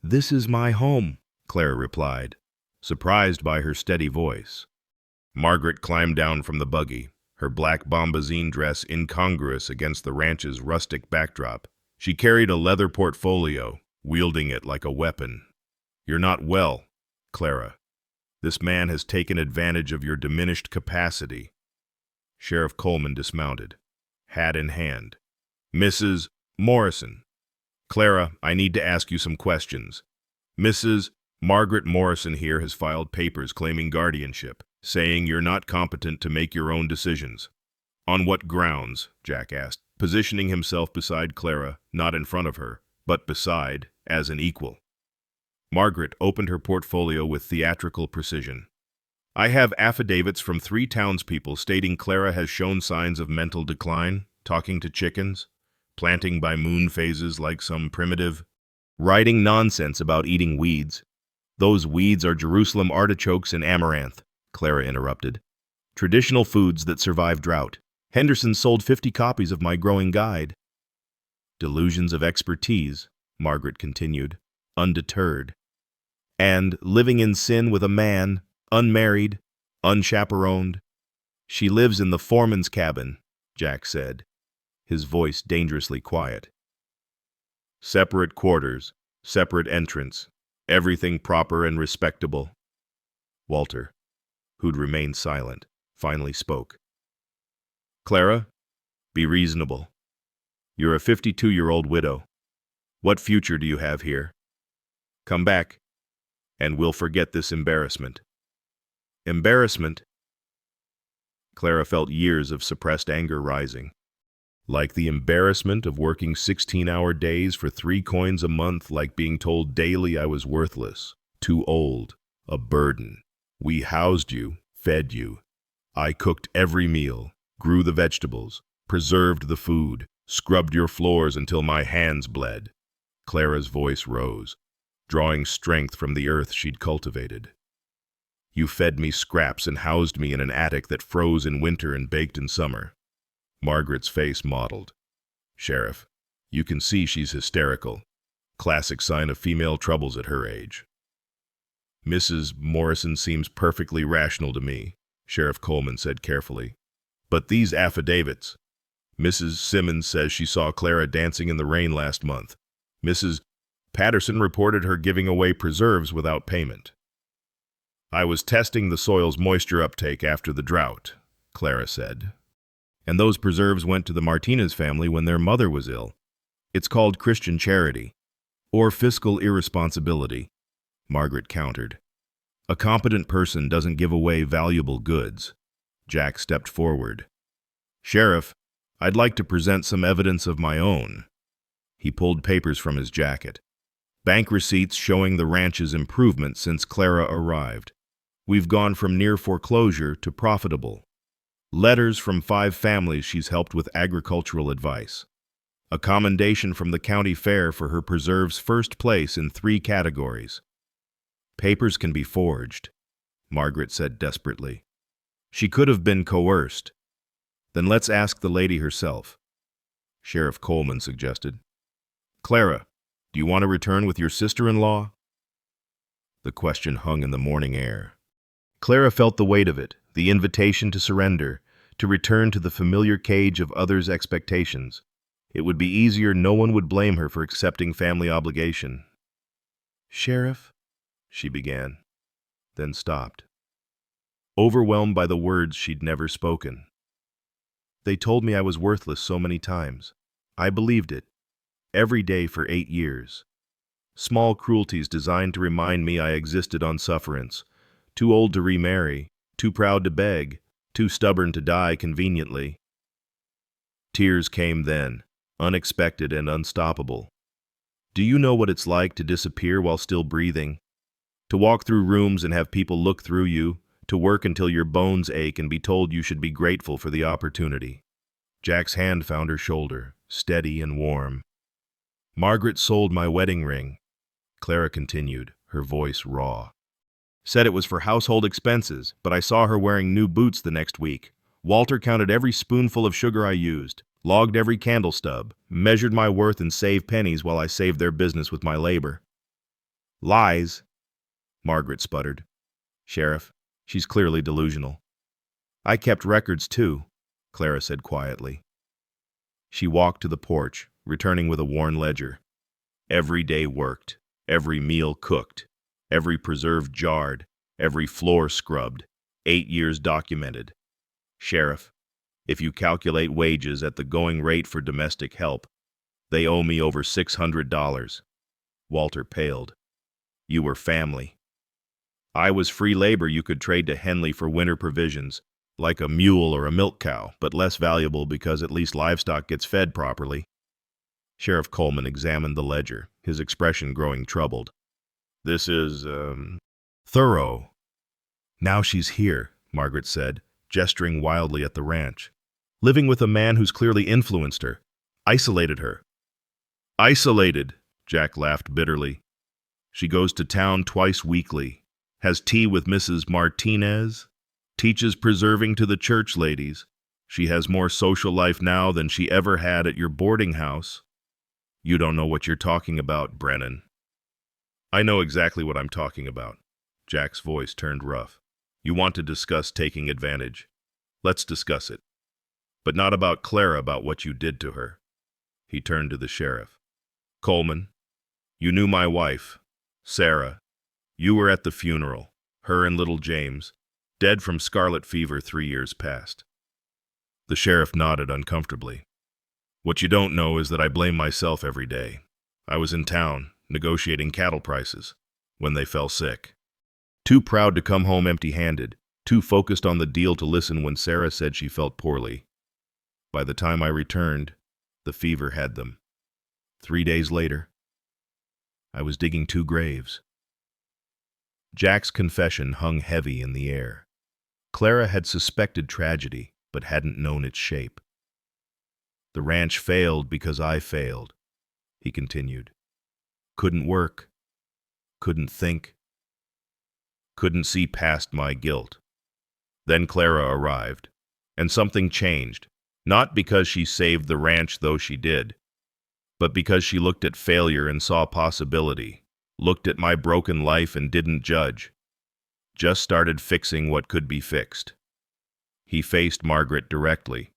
"This is my home," Clara replied, surprised by her steady voice. Margaret climbed down from the buggy, her black bombazine dress incongruous against the ranch's rustic backdrop. She carried a leather portfolio, wielding it like a weapon. "You're not well, Clara. This man has taken advantage of your diminished capacity." Sheriff Coleman dismounted, hat in hand. "Mrs. Morrison." "Clara, I need to ask you some questions. Mrs. Margaret Morrison here has filed papers claiming guardianship, saying you're not competent to make your own decisions." "On what grounds?" Jack asked, positioning himself beside Clara, not in front of her, but beside, as an equal. Margaret opened her portfolio with theatrical precision. "I have affidavits from 3 townspeople stating Clara has shown signs of mental decline, talking to chickens, planting by moon phases like some primitive, writing nonsense about eating weeds. Those weeds are Jerusalem artichokes and amaranth," Clara interrupted. "Traditional foods that survive drought. Henderson sold 50 copies of my growing guide." "Delusions of expertise," Margaret continued, undeterred. "And living in sin with a man, unmarried, unchaperoned." "She lives in the foreman's cabin," Jack said, his voice dangerously quiet. "Separate quarters, separate entrance, everything proper and respectable." Walter, who'd remained silent, finally spoke. "Clara, be reasonable. You're a 52-year-old widow. What future do you have here? Come back, and we'll forget this embarrassment." "Embarrassment?" Clara felt years of suppressed anger rising. Like the embarrassment of working 16-hour days for 3 coins a month, like being told daily I was worthless, too old, a burden. We housed you, fed you. I cooked every meal, grew the vegetables, preserved the food. Scrubbed your floors until my hands bled. Clara's voice rose, drawing strength from the earth she'd cultivated. You fed me scraps and housed me in an attic that froze in winter and baked in summer. Margaret's face modeled. Sheriff, you can see she's hysterical. Classic sign of female troubles at her age. Mrs. Morrison seems perfectly rational to me, Sheriff Coleman said carefully. But these affidavits. Mrs. Simmons says she saw Clara dancing in the rain last month. Mrs. Patterson reported her giving away preserves without payment. I was testing the soil's moisture uptake after the drought, Clara said. And those preserves went to the Martinez family when their mother was ill. It's called Christian charity, or fiscal irresponsibility, Margaret countered. A competent person doesn't give away valuable goods. Jack stepped forward. Sheriff, I'd like to present some evidence of my own. He pulled papers from his jacket. Bank receipts showing the ranch's improvement since Clara arrived. We've gone from near foreclosure to profitable. Letters from 5 families she's helped with agricultural advice. A commendation from the county fair for her preserves first place in 3 categories. Papers can be forged, Margaret said desperately. She could have been coerced. Then let's ask the lady herself, Sheriff Coleman suggested. Clara, do you want to return with your sister-in-law? The question hung in the morning air. Clara felt the weight of it, the invitation to surrender, to return to the familiar cage of others' expectations. It would be easier, no one would blame her for accepting family obligation. Sheriff, she began, then stopped, overwhelmed by the words she'd never spoken. They told me I was worthless so many times. I believed it, every day for 8 years. Small cruelties designed to remind me I existed on sufferance, too old to remarry, too proud to beg, too stubborn to die conveniently. Tears came then, unexpected and unstoppable. Do you know what it's like to disappear while still breathing? To walk through rooms and have people look through you, to work until your bones ache and be told you should be grateful for the opportunity. Jack's hand found her shoulder, steady and warm. Margaret sold my wedding ring, Clara continued, her voice raw. Said it was for household expenses, but I saw her wearing new boots the next week. Walter counted every spoonful of sugar I used, logged every candle stub, measured my worth and saved pennies while I saved their business with my labor. Lies, Margaret sputtered. Sheriff, she's clearly delusional. I kept records too, Clara said quietly. She walked to the porch, returning with a worn ledger. Every day worked, every meal cooked, every preserve jarred, every floor scrubbed, 8 years documented. Sheriff, if you calculate wages at the going rate for domestic help, they owe me over $600. Walter paled. You were family. I was free labor you could trade to Henley for winter provisions, like a mule or a milk cow, but less valuable because at least livestock gets fed properly. Sheriff Coleman examined the ledger, his expression growing troubled. This is, thorough. Now she's here, Margaret said, gesturing wildly at the ranch. Living with a man who's clearly influenced her, isolated her. Isolated, Jack laughed bitterly. She goes to town twice weekly, has tea with Mrs. Martinez, teaches preserving to the church ladies. She has more social life now than she ever had at your boarding house. You don't know what you're talking about, Brennan. I know exactly what I'm talking about. Jack's voice turned rough. You want to discuss taking advantage. Let's discuss it. But not about Clara, about what you did to her. He turned to the sheriff. Coleman, you knew my wife, Sarah. You were at the funeral, her and little James, dead from scarlet fever 3 years past. The sheriff nodded uncomfortably. What you don't know is that I blame myself every day. I was in town, negotiating cattle prices, when they fell sick. Too proud to come home empty-handed, too focused on the deal to listen when Sarah said she felt poorly. By the time I returned, the fever had them. 3 days later, I was digging 2 graves. Jack's confession hung heavy in the air. Clara had suspected tragedy, but hadn't known its shape. The ranch failed because I failed, he continued. Couldn't work, couldn't think, couldn't see past my guilt. Then Clara arrived, and something changed, not because she saved the ranch, though she did, but because she looked at failure and saw possibility, looked at my broken life and didn't judge, just started fixing what could be fixed. He faced Margaret directly.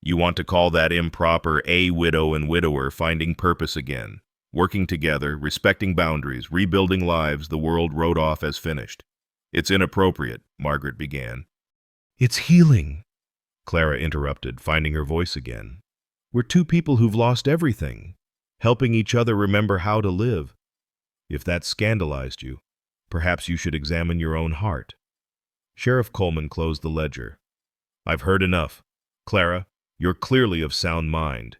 You want to call that improper? A widow and widower finding purpose again, working together, respecting boundaries, rebuilding lives the world wrote off as finished. It's inappropriate, Margaret began. It's healing, Clara interrupted, finding her voice again. We're two people who've lost everything, helping each other remember how to live. If that scandalized you, perhaps you should examine your own heart. Sheriff Coleman closed the ledger. I've heard enough. Clara, you're clearly of sound mind.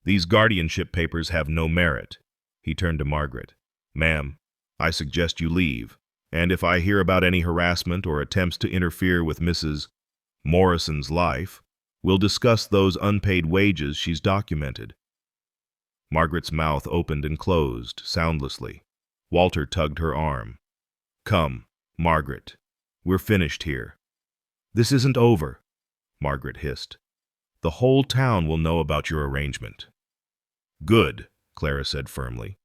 These guardianship papers have no merit. He turned to Margaret. Ma'am, I suggest you leave, and if I hear about any harassment or attempts to interfere with Mrs. Morrison's life, we'll discuss those unpaid wages she's documented. Margaret's mouth opened and closed, soundlessly. Walter tugged her arm. Come, Margaret. We're finished here. This isn't over, Margaret hissed. The whole town will know about your arrangement. Good, Clara said firmly.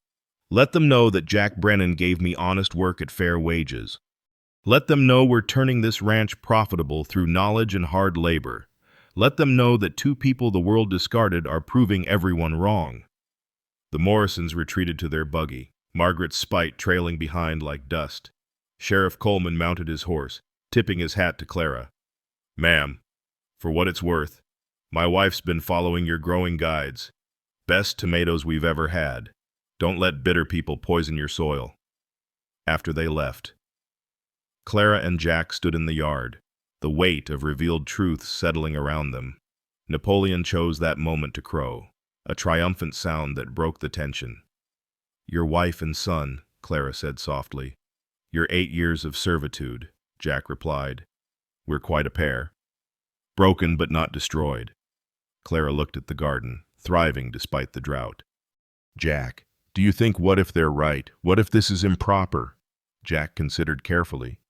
Let them know that Jack Brennan gave me honest work at fair wages. Let them know we're turning this ranch profitable through knowledge and hard labor. Let them know that two people the world discarded are proving everyone wrong. The Morrisons retreated to their buggy, Margaret's spite trailing behind like dust. Sheriff Coleman mounted his horse, tipping his hat to Clara. Ma'am, for what it's worth, my wife's been following your growing guides. Best tomatoes we've ever had. Don't let bitter people poison your soil. After they left, Clara and Jack stood in the yard, the weight of revealed truths settling around them. Napoleon chose that moment to crow, a triumphant sound that broke the tension. Your wife and son, Clara said softly. Your 8 years of servitude, Jack replied. We're quite a pair. Broken but not destroyed. Clara looked at the garden, thriving despite the drought. Jack, do you think what if they're right? What if this is improper? Jack considered carefully.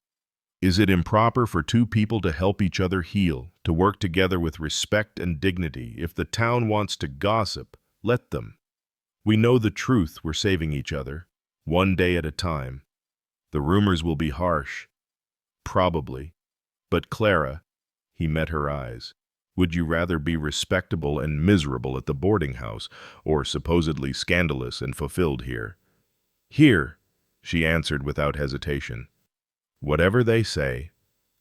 Is it improper for two people to help each other heal, to work together with respect and dignity? If the town wants to gossip, let them. We know the truth, we're saving each other, one day at a time. The rumors will be harsh. Probably. But Clara, he met her eyes. Would you rather be respectable and miserable at the boarding house, or supposedly scandalous and fulfilled here? Here, she answered without hesitation. Whatever they say,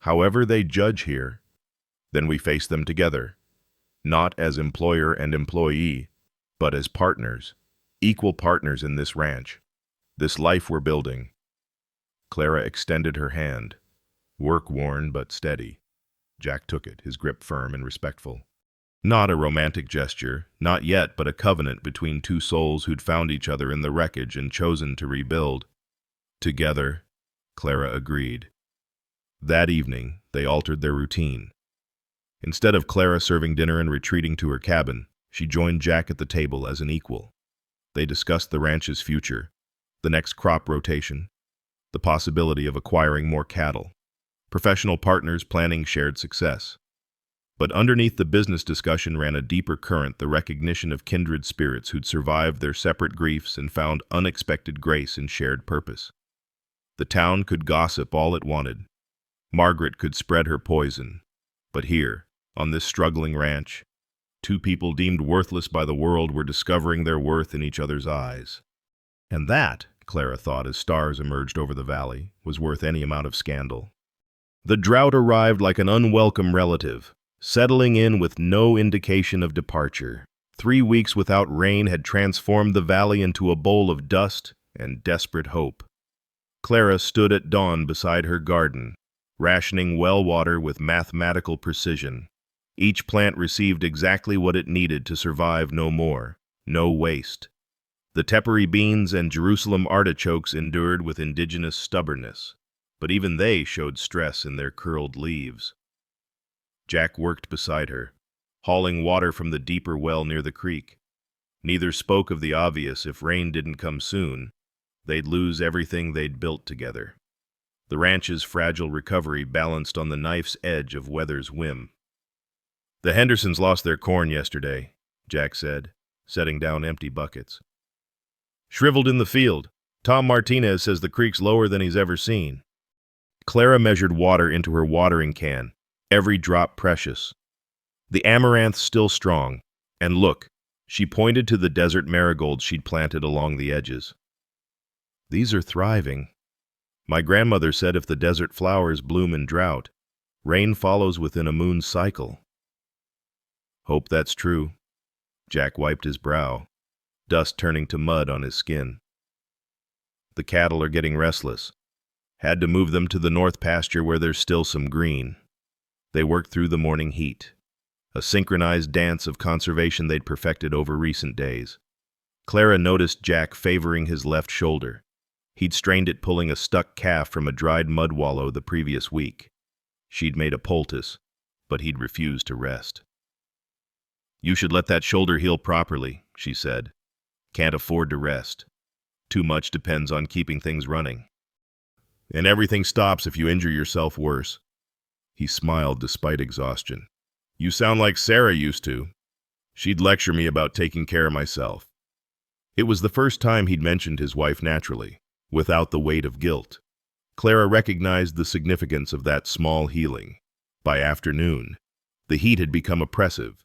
however they judge here, then we face them together, not as employer and employee, but as partners, equal partners in this ranch, this life we're building. Clara extended her hand, work-worn but steady. Jack took it, his grip firm and respectful. Not a romantic gesture, not yet, but a covenant between two souls who'd found each other in the wreckage and chosen to rebuild. Together, Clara agreed. That evening, they altered their routine. Instead of Clara serving dinner and retreating to her cabin, she joined Jack at the table as an equal. They discussed the ranch's future, the next crop rotation, the possibility of acquiring more cattle, professional partners planning shared success. But underneath the business discussion ran a deeper current, the recognition of kindred spirits who'd survived their separate griefs and found unexpected grace in shared purpose. The town could gossip all it wanted. Margaret could spread her poison. But here, on this struggling ranch, two people deemed worthless by the world were discovering their worth in each other's eyes. And that, Clara thought as stars emerged over the valley, was worth any amount of scandal. The drought arrived like an unwelcome relative, settling in with no indication of departure. 3 weeks without rain had transformed the valley into a bowl of dust and desperate hope. Clara stood at dawn beside her garden, rationing well water with mathematical precision. Each plant received exactly what it needed to survive, no more, no waste. The Tepary beans and Jerusalem artichokes endured with indigenous stubbornness, but even they showed stress in their curled leaves. Jack worked beside her, hauling water from the deeper well near the creek. Neither spoke of the obvious: if rain didn't come soon, they'd lose everything they'd built together. The ranch's fragile recovery balanced on the knife's edge of weather's whim. "The Hendersons lost their corn yesterday," Jack said, setting down empty buckets. "Shriveled in the field. Tom Martinez says the creek's lower than he's ever seen." Clara measured water into her watering can, every drop precious. The amaranth's still strong, and look, she pointed to the desert marigolds she'd planted along the edges. "These are thriving. My grandmother said if the desert flowers bloom in drought, rain follows within a moon's cycle." "Hope that's true." Jack wiped his brow, dust turning to mud on his skin. "The cattle are getting restless. Had to move them to the north pasture where there's still some green." They worked through the morning heat, a synchronized dance of conservation they'd perfected over recent days. Clara noticed Jack favoring his left shoulder. He'd strained it pulling a stuck calf from a dried mud wallow the previous week. She'd made a poultice, but he'd refused to rest. "You should let that shoulder heal properly," she said. "Can't afford to rest. Too much depends on keeping things running. And everything stops if you injure yourself worse." He smiled despite exhaustion. "You sound like Sarah used to. She'd lecture me about taking care of myself." It was the first time he'd mentioned his wife naturally, without the weight of guilt. Clara recognized the significance of that small healing. By afternoon, the heat had become oppressive.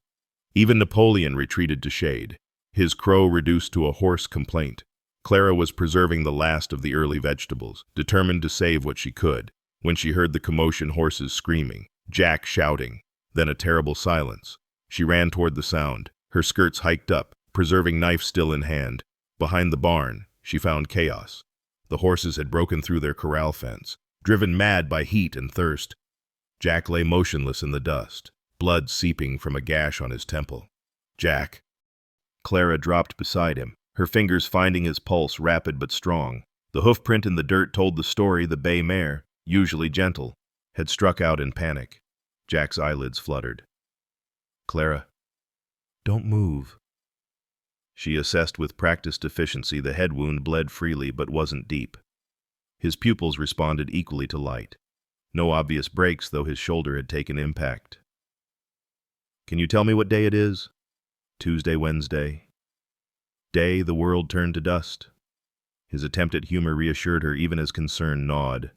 Even Napoleon retreated to shade, his crow reduced to a hoarse complaint. Clara was preserving the last of the early vegetables, determined to save what she could, when she heard the commotion: horses screaming, Jack shouting, then a terrible silence. She ran toward the sound, her skirts hiked up, preserving knife still in hand. Behind the barn, she found chaos. The horses had broken through their corral fence, driven mad by heat and thirst. Jack lay motionless in the dust, blood seeping from a gash on his temple. "Jack." Clara dropped beside him, her fingers finding his pulse, rapid but strong. The hoofprint in the dirt told the story: the bay mare, usually gentle, had struck out in panic. Jack's eyelids fluttered. "Clara, don't move." She assessed with practiced efficiency. The head wound bled freely but wasn't deep. His pupils responded equally to light. No obvious breaks, though his shoulder had taken impact. "Can you tell me what day it is?" "Tuesday, Wednesday." "Day the world turned to dust." His attempt at humor reassured her, even as concern gnawed.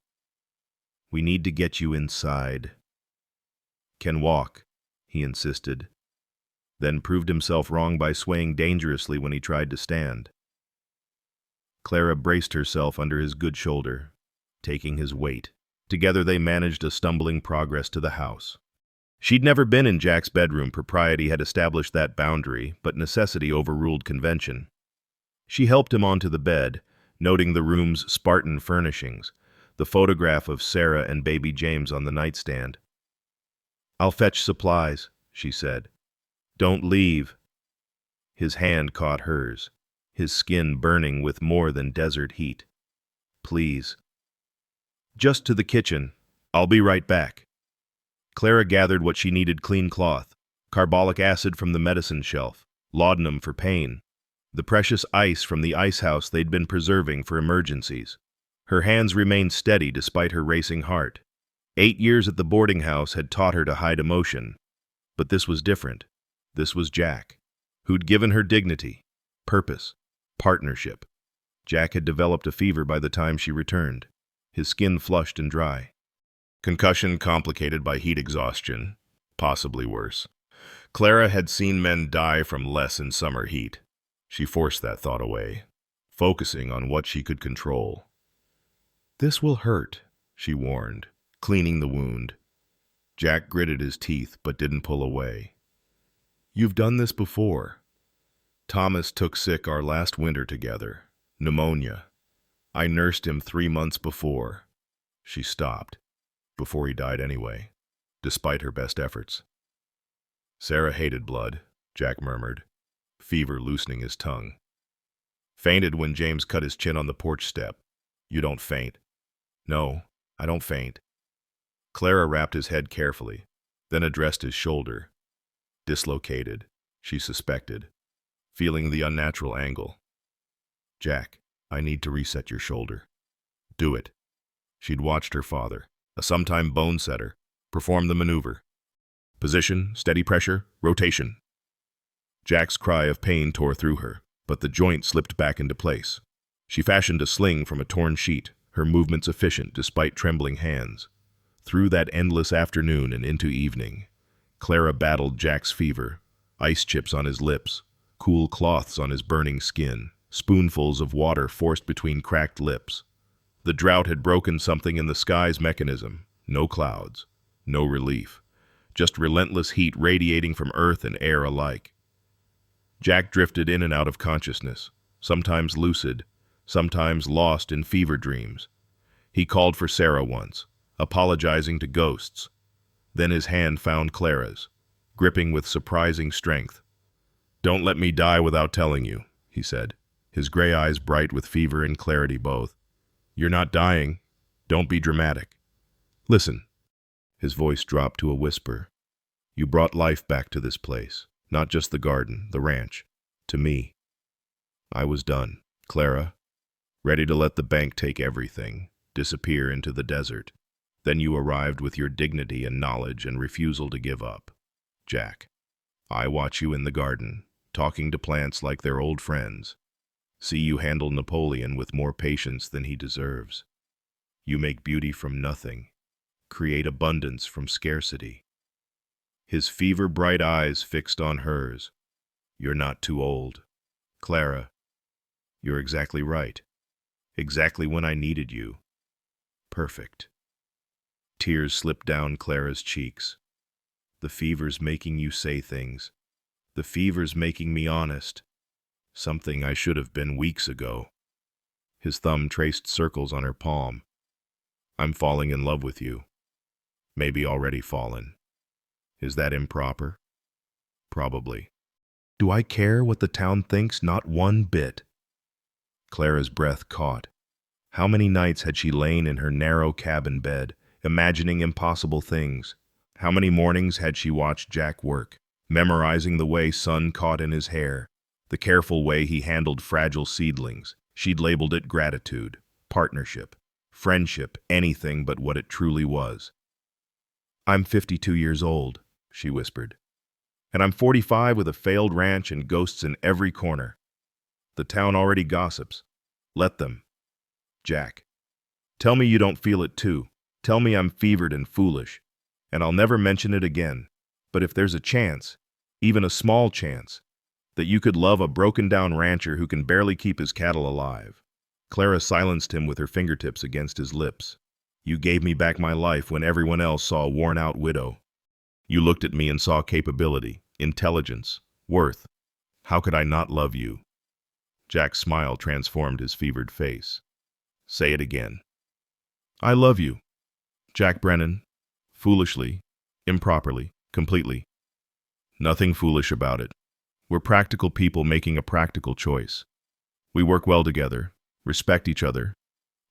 "We need to get you inside." "Can walk," he insisted, then proved himself wrong by swaying dangerously when he tried to stand. Clara braced herself under his good shoulder, taking his weight. Together they managed a stumbling progress to the house. She'd never been in Jack's bedroom. Propriety had established that boundary, but necessity overruled convention. She helped him onto the bed, noting the room's Spartan furnishings, the photograph of Sarah and baby James on the nightstand. "I'll fetch supplies," she said. "Don't leave." His hand caught hers, his skin burning with more than desert heat. "Please." "Just to the kitchen. I'll be right back." Clara gathered what she needed: clean cloth, carbolic acid from the medicine shelf, laudanum for pain, the precious ice from the ice house they'd been preserving for emergencies. Her hands remained steady despite her racing heart. 8 years at the boarding house had taught her to hide emotion. But this was different. This was Jack, who'd given her dignity, purpose, partnership. Jack had developed a fever by the time she returned, his skin flushed and dry. Concussion complicated by heat exhaustion, possibly worse. Clara had seen men die from less in summer heat. She forced that thought away, focusing on what she could control. "This will hurt," she warned, cleaning the wound. Jack gritted his teeth but didn't pull away. "You've done this before. Thomas took sick our last winter together. Pneumonia. I nursed him 3 months before." She stopped. "Before he died anyway, despite her best efforts." "Sarah hated blood," Jack murmured, fever loosening his tongue. "Fainted when James cut his chin on the porch step. You don't faint." "No, I don't faint." Clara wrapped his head carefully, then addressed his shoulder. Dislocated, she suspected, feeling the unnatural angle. Jack, I need to reset your shoulder. Do it. She'd watched her father, a sometime bone setter, perform the maneuver. Position, steady pressure, rotation. Jack's cry of pain tore through her, but the joint slipped back into place. She fashioned a sling from a torn sheet, her movements efficient despite trembling hands. Through that endless afternoon and into evening, Clara battled Jack's fever, ice chips on his lips, cool cloths on his burning skin, spoonfuls of water forced between cracked lips. The drought had broken something in the sky's mechanism. No clouds, no relief, just relentless heat radiating from earth and air alike. Jack drifted in and out of consciousness, sometimes lucid, sometimes lost in fever dreams. He called for Sarah once, apologizing to ghosts. Then his hand found Clara's, gripping with surprising strength. "Don't let me die without telling you," he said, his gray eyes bright with fever and clarity both. "You're not dying. Don't be dramatic. Listen." His voice dropped to a whisper. "You brought life back to this place, not just the garden, the ranch, to me. I was done, Clara, ready to let the bank take everything, disappear into the desert. Then you arrived with your dignity and knowledge and refusal to give up. Jack, I watch you in the garden, talking to plants like they're old friends. See you handle Napoleon with more patience than he deserves. You make beauty from nothing, create abundance from scarcity." His fever-bright eyes fixed on hers. "You're not too old. Clara, you're exactly right. Exactly when I needed you. Perfect." Tears slipped down Clara's cheeks. "The fever's making you say things. The fever's making me honest. Something I should have been weeks ago." His thumb traced circles on her palm. "I'm falling in love with you. Maybe already fallen. Is that improper? Probably. Do I care what the town thinks? Not one bit." Clara's breath caught. How many nights had she lain in her narrow cabin bed, imagining impossible things? How many mornings had she watched Jack work, memorizing the way sun caught in his hair, the careful way he handled fragile seedlings? She'd labeled it gratitude, partnership, friendship, anything but what it truly was. "I'm 52 years old," she whispered. "And I'm 45 with a failed ranch and ghosts in every corner. The town already gossips. Let them. Jack, tell me you don't feel it too. Tell me I'm fevered and foolish, and I'll never mention it again. But if there's a chance, even a small chance, that you could love a broken-down rancher who can barely keep his cattle alive." Clara silenced him with her fingertips against his lips. "You gave me back my life when everyone else saw a worn-out widow. You looked at me and saw capability, intelligence, worth. How could I not love you?" Jack's smile transformed his fevered face. "Say it again." "I love you, Jack Brennan. Foolishly, improperly, completely. Nothing foolish about it. We're practical people making a practical choice. We work well together, respect each other,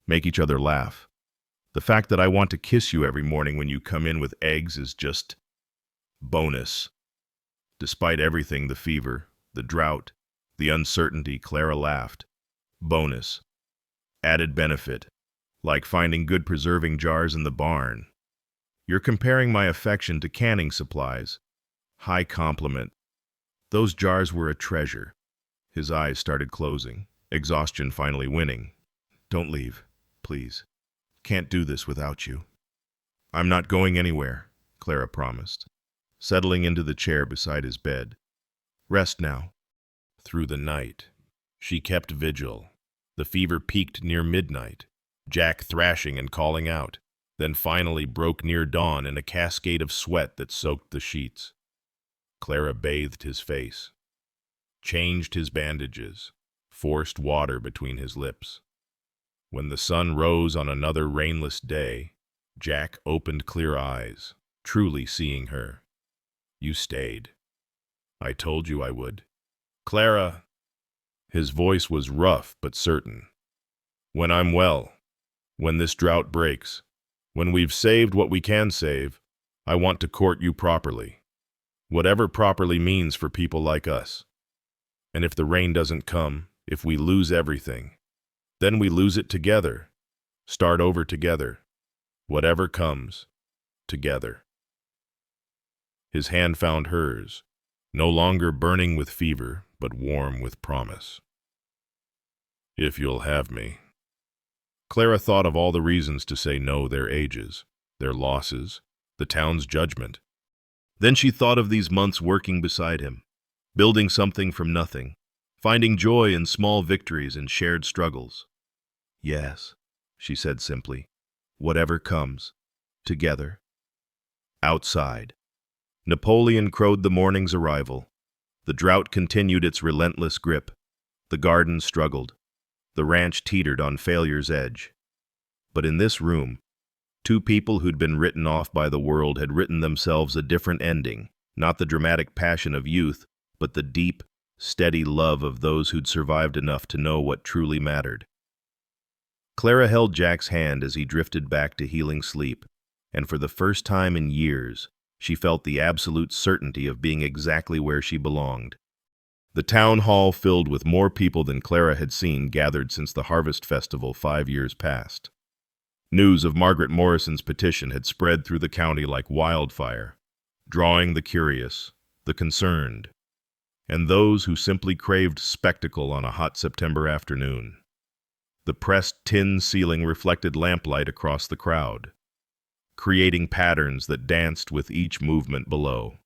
make each other laugh. The fact that I want to kiss you every morning when you come in with eggs is just bonus." Despite everything, the fever, the drought, the uncertainty, Clara laughed. "Bonus. Added benefit. Like finding good preserving jars in the barn. You're comparing my affection to canning supplies. High compliment. Those jars were a treasure." His eyes started closing, exhaustion finally winning. "Don't leave, please. Can't do this without you." "I'm not going anywhere," Clara promised, settling into the chair beside his bed. "Rest now." Through the night, she kept vigil. The fever peaked near midnight, Jack thrashing and calling out, then finally broke near dawn in a cascade of sweat that soaked the sheets. Clara bathed his face, changed his bandages, forced water between his lips. When the sun rose on another rainless day, Jack opened clear eyes, truly seeing her. "You stayed. I told you I would. Clara." His voice was rough but certain. "When I'm well, when this drought breaks, when we've saved what we can save, I want to court you properly. Whatever properly means for people like us. And if the rain doesn't come, if we lose everything, then we lose it together. Start over together. Whatever comes, together. His hand found hers, no longer burning with fever, but warm with promise. If you'll have me. Clara thought of all the reasons to say no, their ages, their losses, the town's judgment. Then she thought of these months working beside him, building something from nothing, finding joy in small victories and shared struggles. Yes, she said simply, whatever comes, together. Outside. Napoleon crowed the morning's arrival. The drought continued its relentless grip. The garden struggled. The ranch teetered on failure's edge. But in this room, two people who'd been written off by the world had written themselves a different ending, not the dramatic passion of youth, but the deep, steady love of those who'd survived enough to know what truly mattered. Clara held Jack's hand as he drifted back to healing sleep, and for the first time in years, she felt the absolute certainty of being exactly where she belonged. The town hall filled with more people than Clara had seen gathered since the Harvest Festival 5 years past. News of Margaret Morrison's petition had spread through the county like wildfire, drawing the curious, the concerned, and those who simply craved spectacle on a hot September afternoon. The pressed tin ceiling reflected lamplight across the crowd, creating patterns that danced with each movement below.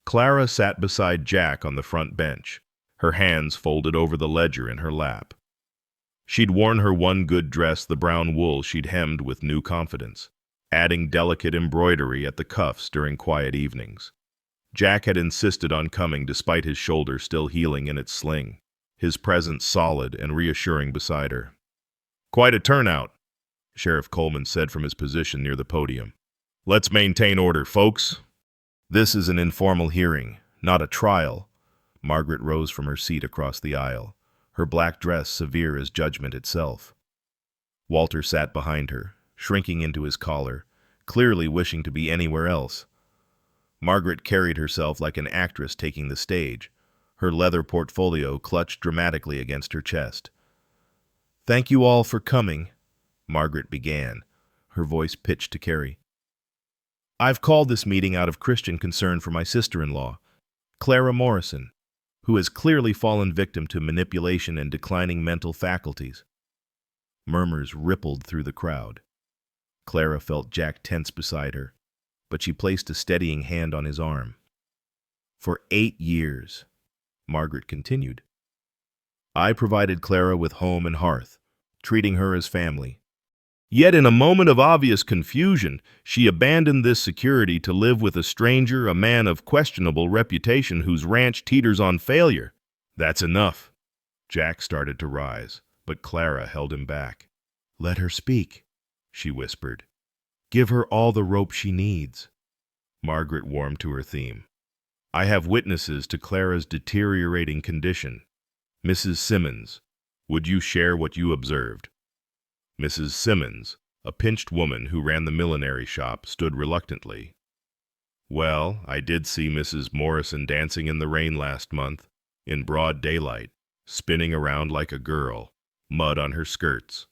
Clara sat beside Jack on the front bench, her hands folded over the ledger in her lap. She'd worn her one good dress, the brown wool she'd hemmed with new confidence, adding delicate embroidery at the cuffs during quiet evenings. Jack had insisted on coming despite his shoulder still healing in its sling, his presence solid and reassuring beside her. "Quite a turnout," Sheriff Coleman said from his position near the podium. "Let's maintain order, folks. This is an informal hearing, not a trial." Margaret rose from her seat across the aisle, her black dress severe as judgment itself. Walter sat behind her, shrinking into his collar, clearly wishing to be anywhere else. Margaret carried herself like an actress taking the stage, her leather portfolio clutched dramatically against her chest. "Thank you all for coming," Margaret began, her voice pitched to Carrie. "I've called this meeting out of Christian concern for my sister-in-law, Clara Morrison, who has clearly fallen victim to manipulation and declining mental faculties." Murmurs rippled through the crowd. Clara felt Jack tense beside her, but she placed a steadying hand on his arm. "For 8 years," Margaret continued, "I provided Clara with home and hearth, treating her as family. Yet in a moment of obvious confusion, she abandoned this security to live with a stranger, a man of questionable reputation whose ranch teeters on failure. That's enough." Jack started to rise, but Clara held him back. "Let her speak," she whispered. "Give her all the rope she needs." Margaret warmed to her theme. "I have witnesses to Clara's deteriorating condition. Mrs. Simmons, would you share what you observed?" Mrs. Simmons, a pinched woman who ran the millinery shop, stood reluctantly. "Well, I did see Mrs. Morrison dancing in the rain last month, in broad daylight, spinning around like a girl, mud on her skirts."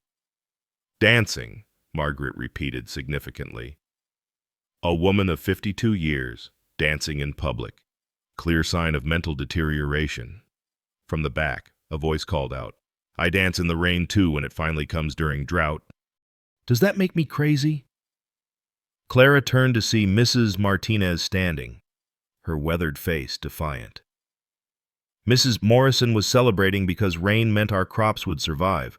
"Dancing," Margaret repeated significantly. "A woman of 52 years, dancing in public. Clear sign of mental deterioration." From the back, a voice called out, "I dance in the rain too when it finally comes during drought." "Does that make me crazy?" Clara turned to see Mrs. Martinez standing, her weathered face defiant. "Mrs. Morrison was celebrating because rain meant our crops would survive.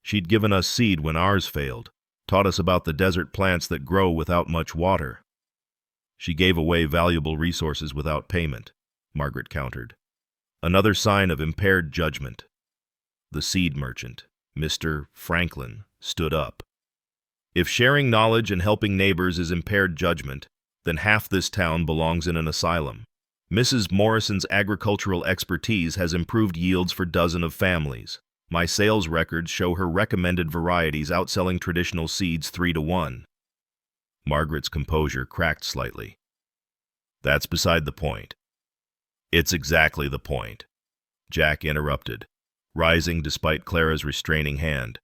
She'd given us seed when ours failed, taught us about the desert plants that grow without much water." "She gave away valuable resources without payment," Margaret countered. "Another sign of impaired judgment." The seed merchant, Mr. Franklin, stood up. "If sharing knowledge and helping neighbors is impaired judgment, then half this town belongs in an asylum. Mrs. Morrison's agricultural expertise has improved yields for dozens of families. My sales records show her recommended varieties outselling traditional seeds 3 to 1. Margaret's composure cracked slightly. That's beside the point. It's exactly the point, Jack interrupted, rising despite Clara's restraining hand.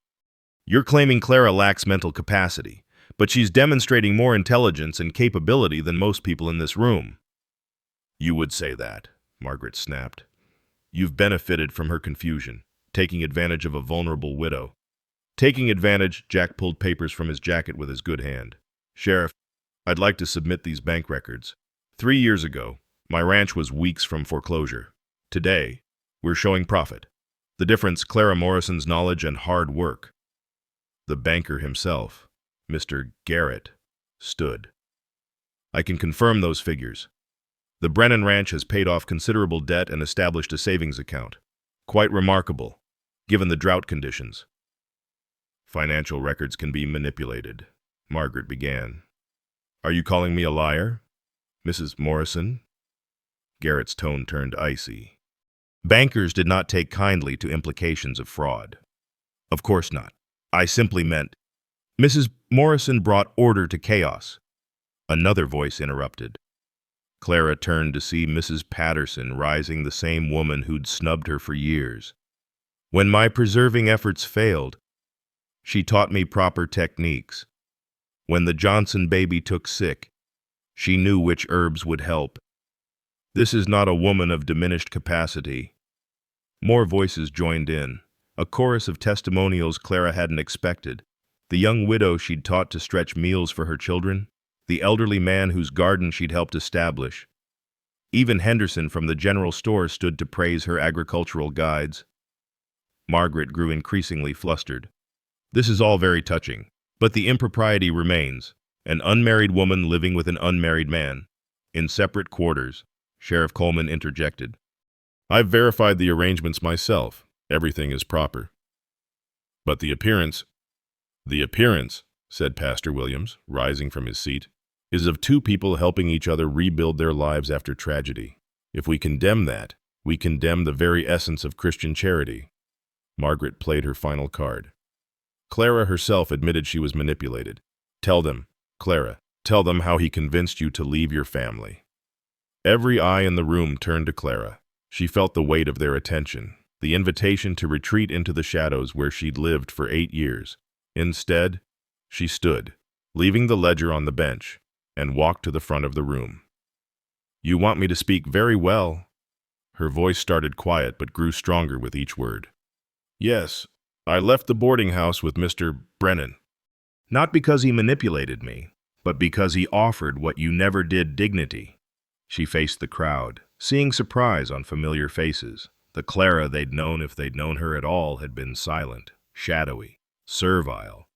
You're claiming Clara lacks mental capacity, but she's demonstrating more intelligence and capability than most people in this room. You would say that, Margaret snapped. You've benefited from her confusion, taking advantage of a vulnerable widow. Taking advantage, Jack pulled papers from his jacket with his good hand. Sheriff, I'd like to submit these bank records. 3 years ago, my ranch was weeks from foreclosure. Today, we're showing profit. The difference, Clara Morrison's knowledge and hard work. The banker himself, Mr. Garrett, stood. I can confirm those figures. The Brennan Ranch has paid off considerable debt and established a savings account. Quite remarkable, given the drought conditions. Financial records can be manipulated, Margaret began. Are you calling me a liar, Mrs. Morrison? Garrett's tone turned icy. Bankers did not take kindly to implications of fraud. Of course not. I simply meant, Mrs. Morrison brought order to chaos. Another voice interrupted. Clara turned to see Mrs. Patterson rising, the same woman who'd snubbed her for years. When my preserving efforts failed, she taught me proper techniques. When the Johnson baby took sick, she knew which herbs would help. This is not a woman of diminished capacity. More voices joined in, a chorus of testimonials Clara hadn't expected. The young widow she'd taught to stretch meals for her children, the elderly man whose garden she'd helped establish. Even Henderson from the general store stood to praise her agricultural guides. Margaret grew increasingly flustered. This is all very touching, but the impropriety remains. An unmarried woman living with an unmarried man, in separate quarters, Sheriff Coleman interjected. I've verified the arrangements myself. Everything is proper. But the appearance, said Pastor Williams, rising from his seat, is of two people helping each other rebuild their lives after tragedy. If we condemn that, we condemn the very essence of Christian charity. Margaret played her final card. Clara herself admitted she was manipulated. Tell them, Clara, tell them how he convinced you to leave your family. Every eye in the room turned to Clara. She felt the weight of their attention, the invitation to retreat into the shadows where she'd lived for 8 years. Instead, she stood, leaving the ledger on the bench, and walked to the front of the room. You want me to speak very well? Her voice started quiet but grew stronger with each word. Yes, I left the boarding house with Mr. Brennan. Not because he manipulated me, but because he offered what you never did, dignity. She faced the crowd, seeing surprise on familiar faces. The Clara they'd known, if they'd known her at all, had been silent, shadowy, servile.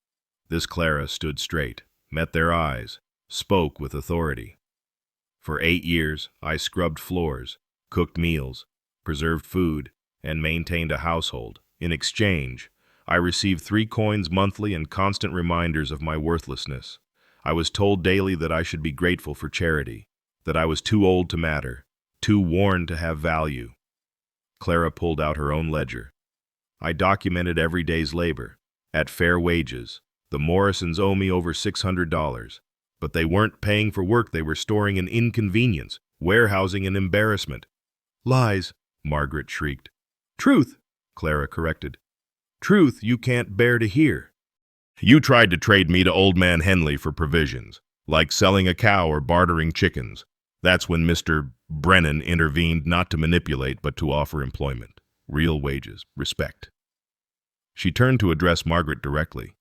This Clara stood straight, met their eyes, spoke with authority. For 8 years, I scrubbed floors, cooked meals, preserved food, and maintained a household. In exchange, I received 3 coins monthly and constant reminders of my worthlessness. I was told daily that I should be grateful for charity, that I was too old to matter, too worn to have value. Clara pulled out her own ledger. I documented every day's labor, at fair wages. The Morrisons owe me over $600, but they weren't paying for work. They were storing an inconvenience, warehousing an embarrassment. Lies, Margaret shrieked. Truth, Clara corrected. Truth you can't bear to hear. You tried to trade me to Old Man Henley for provisions, like selling a cow or bartering chickens. That's when Mr. Brennan intervened, not to manipulate, but to offer employment, real wages, respect. She turned to address Margaret directly.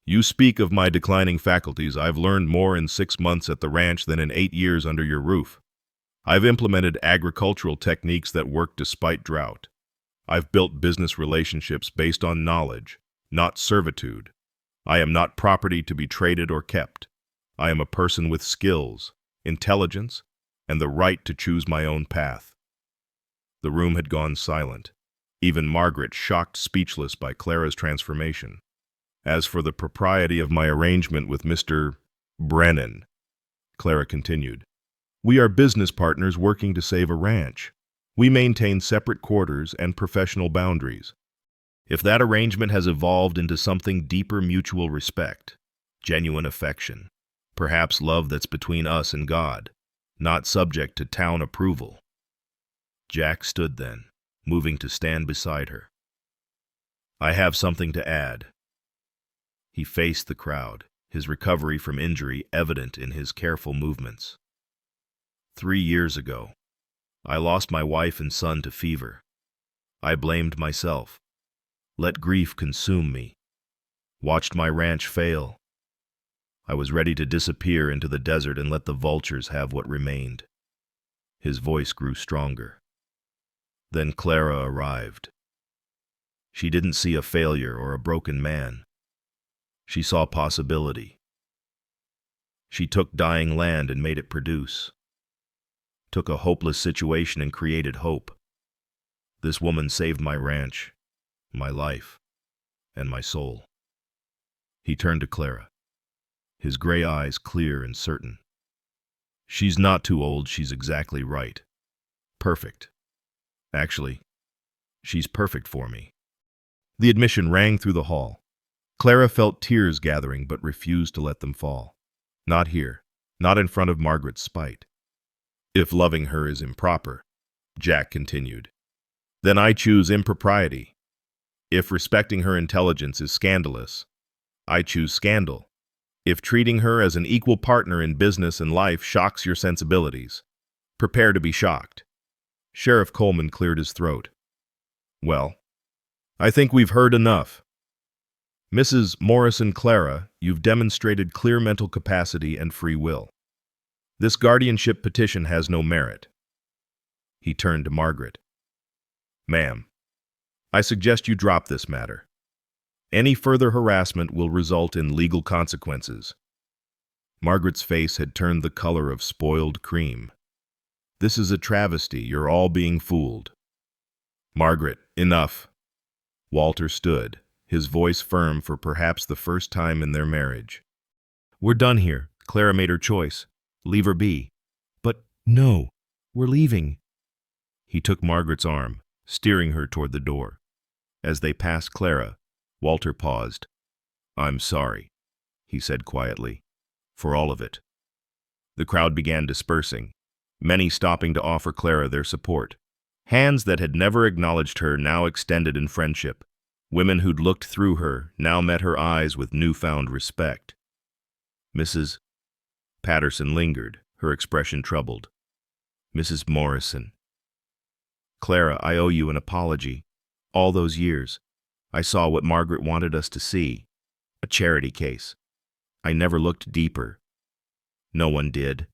You speak of my declining faculties. I've learned more in 6 months at the ranch than in 8 years under your roof. I've implemented agricultural techniques that work despite drought. I've built business relationships based on knowledge, not servitude. I am not property to be traded or kept. I am a person with skills, intelligence, and the right to choose my own path. The room had gone silent, even Margaret shocked speechless by Clara's transformation. As for the propriety of my arrangement with Mr. Brennan, Clara continued, we are business partners working to save a ranch. We maintain separate quarters and professional boundaries. If that arrangement has evolved into something deeper, mutual respect, genuine affection, perhaps love that's between us and God, not subject to town approval. Jack stood then, moving to stand beside her. I have something to add. He faced the crowd, his recovery from injury evident in his careful movements. 3 years ago, I lost my wife and son to fever. I blamed myself, let grief consume me, watched my ranch fail. I was ready to disappear into the desert and let the vultures have what remained. His voice grew stronger. Then Clara arrived. She didn't see a failure or a broken man. She saw possibility. She took dying land and made it produce. Took a hopeless situation and created hope. This woman saved my ranch, my life, and my soul. He turned to Clara, his gray eyes clear and certain. She's not too old, she's exactly right. Perfect. Actually, she's perfect for me. The admission rang through the hall. Clara felt tears gathering but refused to let them fall. Not here, not in front of Margaret's spite. If loving her is improper, Jack continued, then I choose impropriety. If respecting her intelligence is scandalous, I choose scandal. If treating her as an equal partner in business and life shocks your sensibilities, prepare to be shocked. Sheriff Coleman cleared his throat. Well, I think we've heard enough. Mrs. Morrison Clara, you've demonstrated clear mental capacity and free will. This guardianship petition has no merit. He turned to Margaret. Ma'am, I suggest you drop this matter. Any further harassment will result in legal consequences. Margaret's face had turned the color of spoiled cream. This is a travesty. You're all being fooled. Margaret, enough. Walter stood, his voice firm for perhaps the first time in their marriage. We're done here. Clara made her choice. Leave her be. But no, we're leaving. He took Margaret's arm, steering her toward the door. As they passed Clara, Walter paused. I'm sorry, he said quietly, for all of it. The crowd began dispersing, many stopping to offer Clara their support. Hands that had never acknowledged her now extended in friendship. Women who'd looked through her now met her eyes with newfound respect. Mrs. Patterson lingered, her expression troubled. Mrs. Morrison. Clara, I owe you an apology. All those years, I saw what Margaret wanted us to see. A charity case. I never looked deeper. No one did,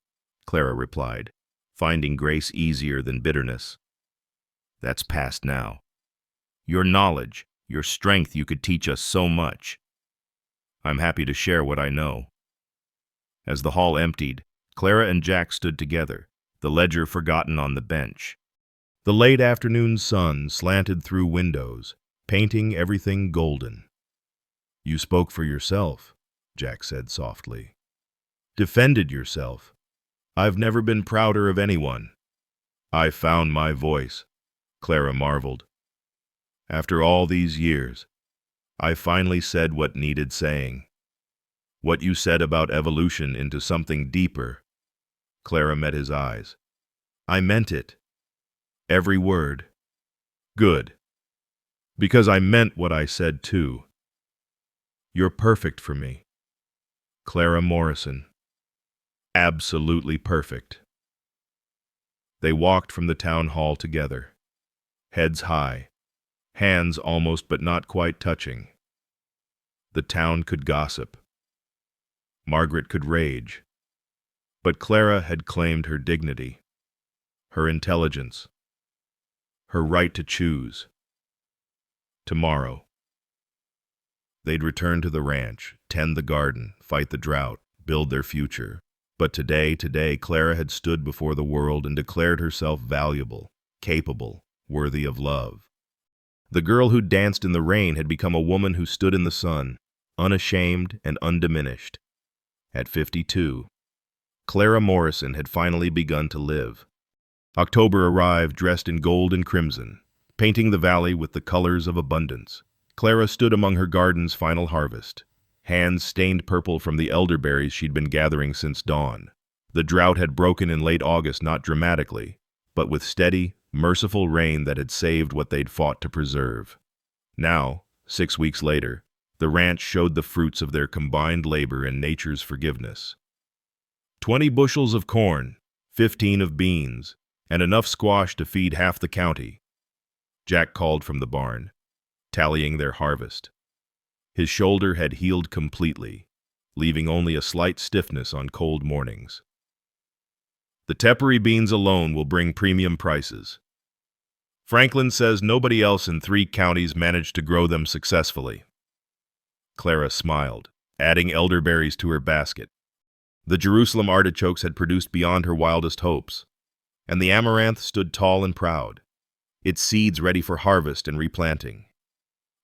Clara replied, finding grace easier than bitterness. That's past now. Your knowledge, your strength, you could teach us so much. I'm happy to share what I know. As the hall emptied, Clara and Jack stood together, the ledger forgotten on the bench. The late afternoon sun slanted through windows, painting everything golden. You spoke for yourself, Jack said softly. Defended yourself. I've never been prouder of anyone. I found my voice, Clara marveled. After all these years, I finally said what needed saying. What you said about evolution into something deeper. Clara met his eyes. I meant it. Every word. Good. Because I meant what I said too. You're perfect for me. Clara Morrison. Absolutely perfect. They walked from the town hall together, heads high, hands almost but not quite touching. The town could gossip. Margaret could rage. But Clara had claimed her dignity, her intelligence, her right to choose. Tomorrow, they'd return to the ranch, tend the garden, fight the drought, build their future. But today, Clara had stood before the world and declared herself valuable, capable, worthy of love. The girl who danced in the rain had become a woman who stood in the sun, unashamed and undiminished. At 52, Clara Morrison had finally begun to live. October arrived dressed in gold and crimson, painting the valley with the colors of abundance. Clara stood among her garden's final harvest, hands stained purple from the elderberries she'd been gathering since dawn. The drought had broken in late August, not dramatically, but with steady, merciful rain that had saved what they'd fought to preserve. Now, 6 weeks later, the ranch showed the fruits of their combined labor and nature's forgiveness. 20 bushels of corn, 15 of beans, and enough squash to feed half the county. Jack called from the barn, tallying their harvest. His shoulder had healed completely, leaving only a slight stiffness on cold mornings. The tepary beans alone will bring premium prices. Franklin says nobody else in 3 counties managed to grow them successfully. Clara smiled, adding elderberries to her basket. The Jerusalem artichokes had produced beyond her wildest hopes, and the amaranth stood tall and proud, its seeds ready for harvest and replanting.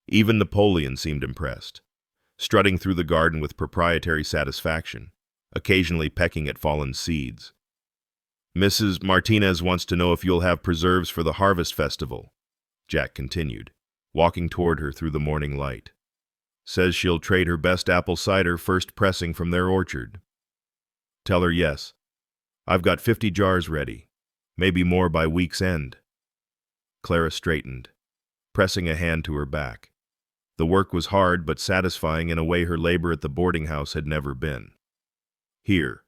Even Napoleon seemed impressed, strutting through the garden with proprietary satisfaction, occasionally pecking at fallen seeds. Mrs. Martinez wants to know if you'll have preserves for the harvest festival, Jack continued, walking toward her through the morning light. Says she'll trade her best apple cider first pressing from their orchard. Tell her yes. I've got 50 jars ready, maybe more by week's end. Clara straightened, pressing a hand to her back. The work was hard but satisfying in a way her labor at the boarding house had never been. Here.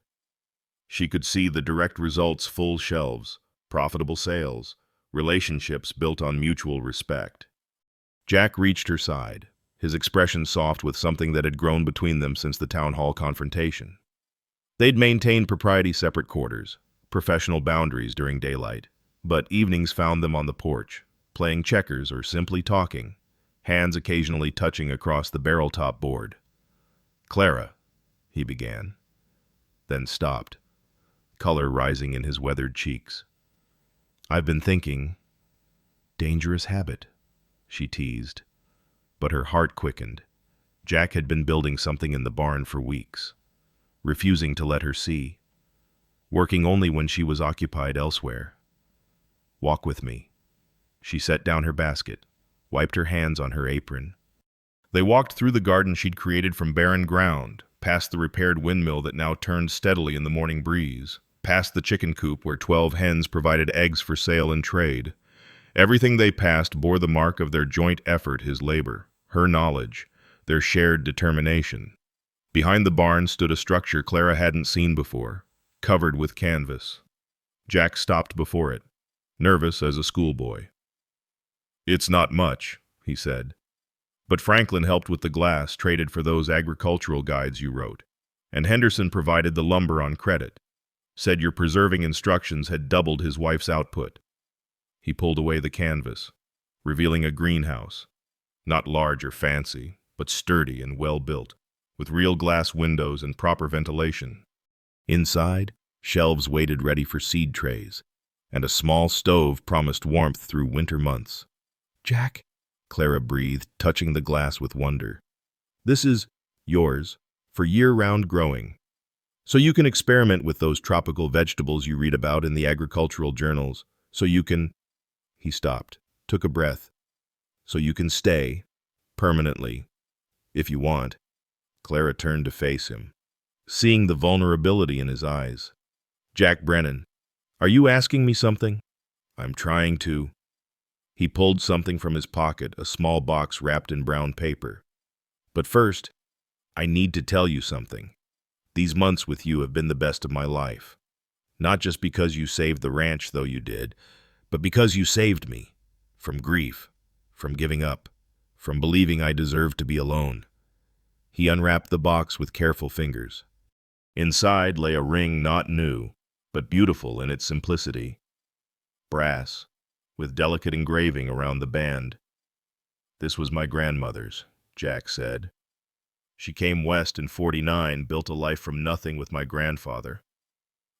She could see the direct results: full shelves, profitable sales, relationships built on mutual respect. Jack reached her side, his expression soft with something that had grown between them since the town hall confrontation. They'd maintained propriety-separate quarters, professional boundaries during daylight, but evenings found them on the porch, playing checkers or simply talking, hands occasionally touching across the barrel-top board. Clara, he began, then stopped, color rising in his weathered cheeks. I've been thinking. Dangerous habit, she teased, but her heart quickened. Jack had been building something in the barn for weeks, refusing to let her see, working only when she was occupied elsewhere. Walk with me. She set down her basket, wiped her hands on her apron. They walked through the garden she'd created from barren ground, past the repaired windmill that now turned steadily in the morning breeze, past the chicken coop where 12 hens provided eggs for sale and trade. Everything they passed bore the mark of their joint effort, his labor, her knowledge, their shared determination. Behind the barn stood a structure Clara hadn't seen before, covered with canvas. Jack stopped before it, nervous as a schoolboy. It's not much, he said, but Franklin helped with the glass traded for those agricultural guides you wrote, and Henderson provided the lumber on credit. Said your preserving instructions had doubled his wife's output. He pulled away the canvas, revealing a greenhouse, not large or fancy, but sturdy and well-built, with real glass windows and proper ventilation. Inside, shelves waited ready for seed trays, and a small stove promised warmth through winter months. Jack, Clara breathed, touching the glass with wonder. This is yours, for year-round growing. So you can experiment with those tropical vegetables you read about in the agricultural journals. So you can... He stopped, took a breath. So you can stay, permanently, if you want. Clara turned to face him, seeing the vulnerability in his eyes. Jack Brennan, are you asking me something? I'm trying to. He pulled something from his pocket, a small box wrapped in brown paper. But first, I need to tell you something. These months with you have been the best of my life. Not just because you saved the ranch, though you did, but because you saved me. From grief, from giving up, from believing I deserved to be alone. He unwrapped the box with careful fingers. Inside lay a ring not new, but beautiful in its simplicity. Brass, with delicate engraving around the band. This was my grandmother's, Jack said. She came west in '49, built a life from nothing with my grandfather.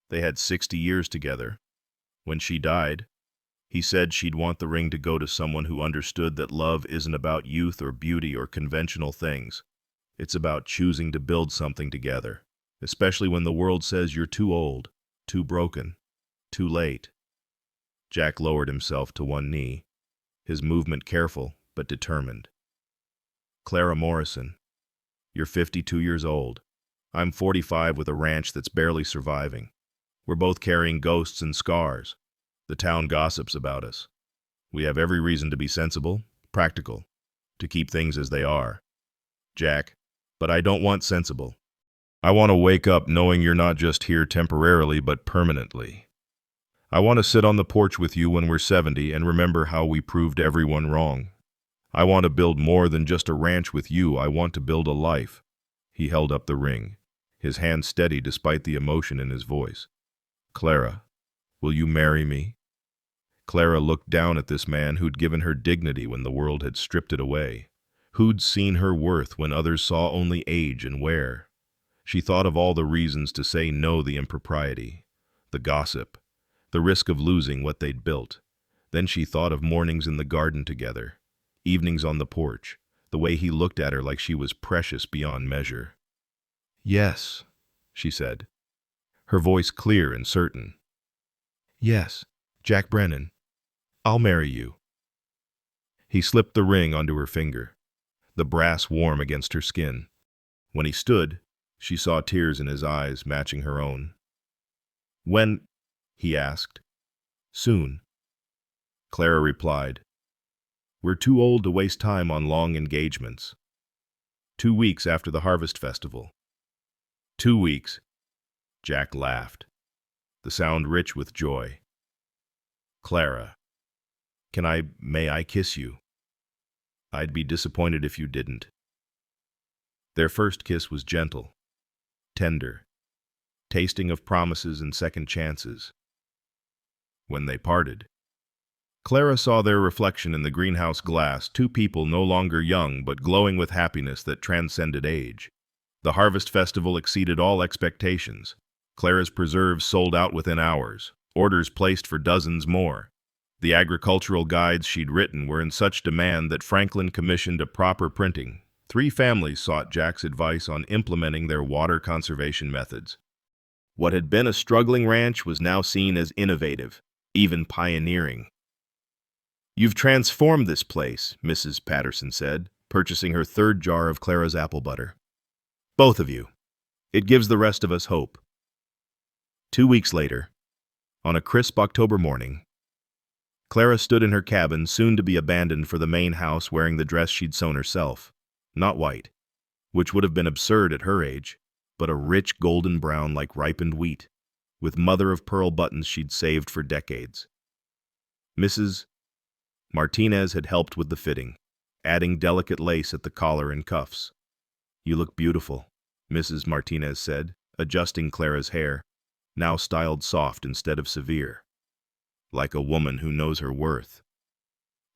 They had 60 years together. When she died, he said she'd want the ring to go to someone who understood that love isn't about youth or beauty or conventional things. It's about choosing to build something together, especially when the world says you're too old, too broken, too late. Jack lowered himself to one knee, his movement careful but determined. Clara Morrison, you're 52 years old. I'm 45 with a ranch that's barely surviving. We're both carrying ghosts and scars. The town gossips about us. We have every reason to be sensible, practical, to keep things as they are. Jack, but I don't want sensible. I want to wake up knowing you're not just here temporarily, but permanently. I want to sit on the porch with you when we're 70 and remember how we proved everyone wrong. I want to build more than just a ranch with you. I want to build a life. He held up the ring, his hand steady despite the emotion in his voice. Clara, will you marry me? Clara looked down at this man who'd given her dignity when the world had stripped it away, who'd seen her worth when others saw only age and wear. She thought of all the reasons to say no, the impropriety, the gossip, the risk of losing what they'd built. Then she thought of mornings in the garden together, evenings on the porch, the way he looked at her like she was precious beyond measure. Yes, she said, her voice clear and certain. Yes, Jack Brennan, I'll marry you. He slipped the ring onto her finger, the brass warm against her skin. When he stood, she saw tears in his eyes matching her own. When? He asked. Soon. Clara replied. We're too old to waste time on long engagements. 2 weeks after the Harvest Festival. 2 weeks. Jack laughed, the sound rich with joy. Clara, may I kiss you? I'd be disappointed if you didn't. Their first kiss was gentle, tender, tasting of promises and second chances. When they parted, Clara saw their reflection in the greenhouse glass, two people no longer young but glowing with happiness that transcended age. The Harvest Festival exceeded all expectations. Clara's preserves sold out within hours, orders placed for dozens more. The agricultural guides she'd written were in such demand that Franklin commissioned a proper printing. 3 families sought Jack's advice on implementing their water conservation methods. What had been a struggling ranch was now seen as innovative, even pioneering. You've transformed this place, Mrs. Patterson said, purchasing her 3rd jar of Clara's apple butter. Both of you. It gives the rest of us hope. 2 weeks later, on a crisp October morning, Clara stood in her cabin, soon to be abandoned, for the main house, wearing the dress she'd sewn herself. Not white, which would have been absurd at her age, but a rich golden brown like ripened wheat, with mother-of-pearl buttons she'd saved for decades. Mrs. Martinez had helped with the fitting, adding delicate lace at the collar and cuffs. You look beautiful, Mrs. Martinez said, adjusting Clara's hair, now styled soft instead of severe, like a woman who knows her worth.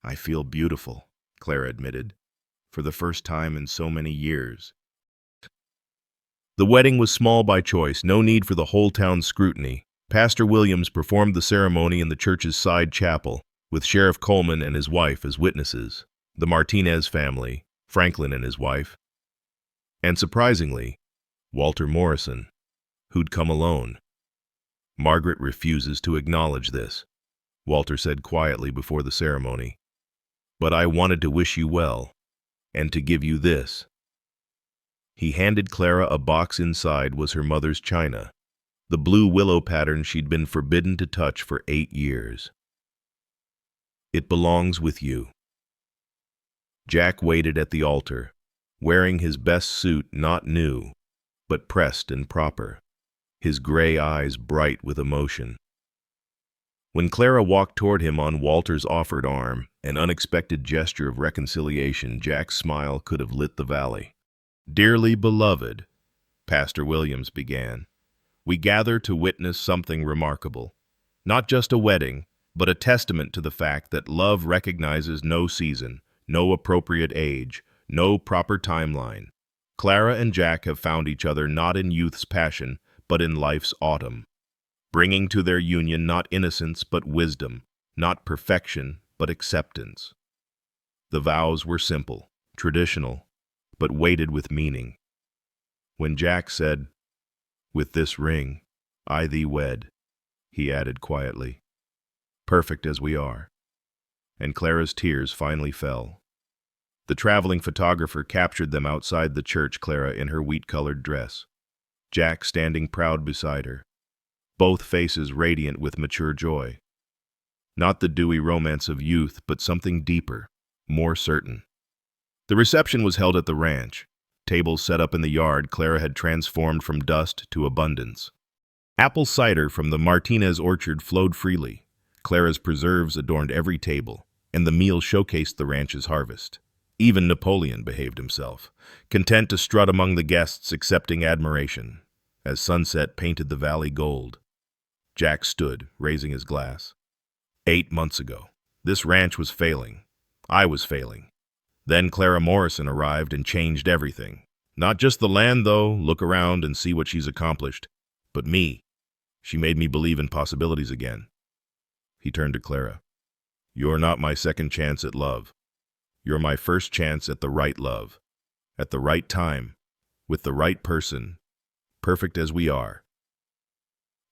I feel beautiful, Clara admitted, for the first time in so many years. The wedding was small by choice, no need for the whole town's scrutiny. Pastor Williams performed the ceremony in the church's side chapel, with Sheriff Coleman and his wife as witnesses, the Martinez family, Franklin and his wife, and surprisingly, Walter Morrison, who'd come alone. Margaret refuses to acknowledge this, Walter said quietly before the ceremony. But I wanted to wish you well, and to give you this. He handed Clara a box. Inside was her mother's china, the blue willow pattern she'd been forbidden to touch for 8 years. It belongs with you. Jack waited at the altar, wearing his best suit, not new, but pressed and proper, his gray eyes bright with emotion. When Clara walked toward him on Walter's offered arm, an unexpected gesture of reconciliation, Jack's smile could have lit the valley. Dearly beloved, Pastor Williams began, we gather to witness something remarkable. Not just a wedding, but a testament to the fact that love recognizes no season, no appropriate age, no proper timeline. Clara and Jack have found each other not in youth's passion, but in life's autumn, bringing to their union not innocence but wisdom, not perfection but acceptance. The vows were simple, traditional, but weighted with meaning. When Jack said, "With this ring, I thee wed," he added quietly, "Perfect as we are," and Clara's tears finally fell. The traveling photographer captured them outside the church, Clara in her wheat-colored dress, Jack standing proud beside her, both faces radiant with mature joy. Not the dewy romance of youth, but something deeper, more certain. The reception was held at the ranch. Tables set up in the yard Clara had transformed from dust to abundance. Apple cider from the Martinez orchard flowed freely. Clara's preserves adorned every table, and the meal showcased the ranch's harvest. Even Napoleon behaved himself, content to strut among the guests, accepting admiration. As sunset painted the valley gold, Jack stood, raising his glass. 8 months ago, this ranch was failing. I was failing. Then Clara Morrison arrived and changed everything. Not just the land, though. Look around and see what she's accomplished. But me. She made me believe in possibilities again. He turned to Clara. You're not my second chance at love. You're my first chance at the right love. At the right time. With the right person. Perfect as we are.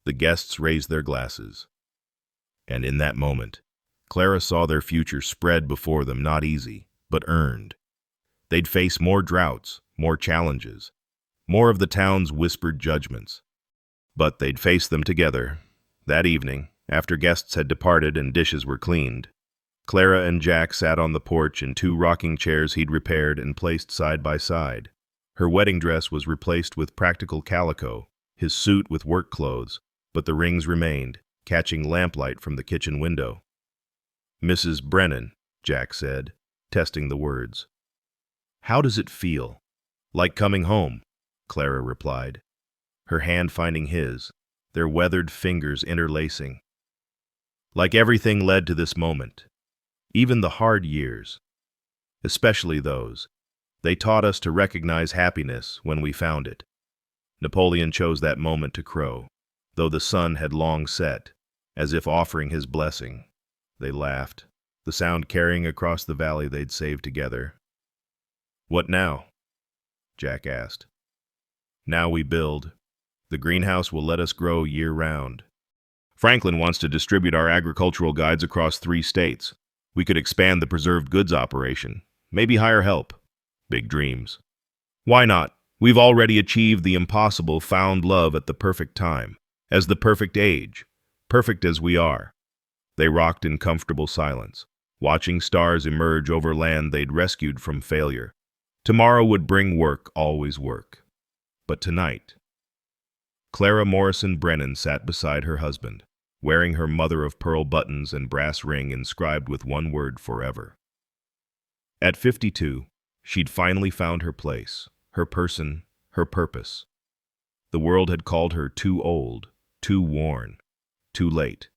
The guests raised their glasses. And in that moment, Clara saw their future spread before them, not easy, but earned. They'd face more droughts, more challenges, more of the town's whispered judgments. But they'd face them together. That evening, after guests had departed and dishes were cleaned, Clara and Jack sat on the porch in 2 rocking chairs he'd repaired and placed side by side. Her wedding dress was replaced with practical calico, his suit with work clothes, but the rings remained, catching lamplight from the kitchen window. Mrs. Brennan, Jack said, testing the words. How does it feel? Like coming home, Clara replied, her hand finding his, their weathered fingers interlacing. Like everything led to this moment. Even the hard years, especially those, they taught us to recognize happiness when we found it. Napoleon chose that moment to crow, though the sun had long set, as if offering his blessing. They laughed, the sound carrying across the valley they'd saved together. What now? Jack asked. Now we build. The greenhouse will let us grow year-round. Franklin wants to distribute our agricultural guides across 3 states. We could expand the preserved goods operation, maybe hire help. Big dreams. Why not? We've already achieved the impossible, found love at the perfect time, as the perfect age, perfect as we are. They rocked in comfortable silence, watching stars emerge over land they'd rescued from failure. Tomorrow would bring work, always work. But tonight, Clara Morrison Brennan sat beside her husband, wearing her mother-of-pearl buttons and brass ring inscribed with one word, forever. At 52, she'd finally found her place, her person, her purpose. The world had called her too old, too worn, too late.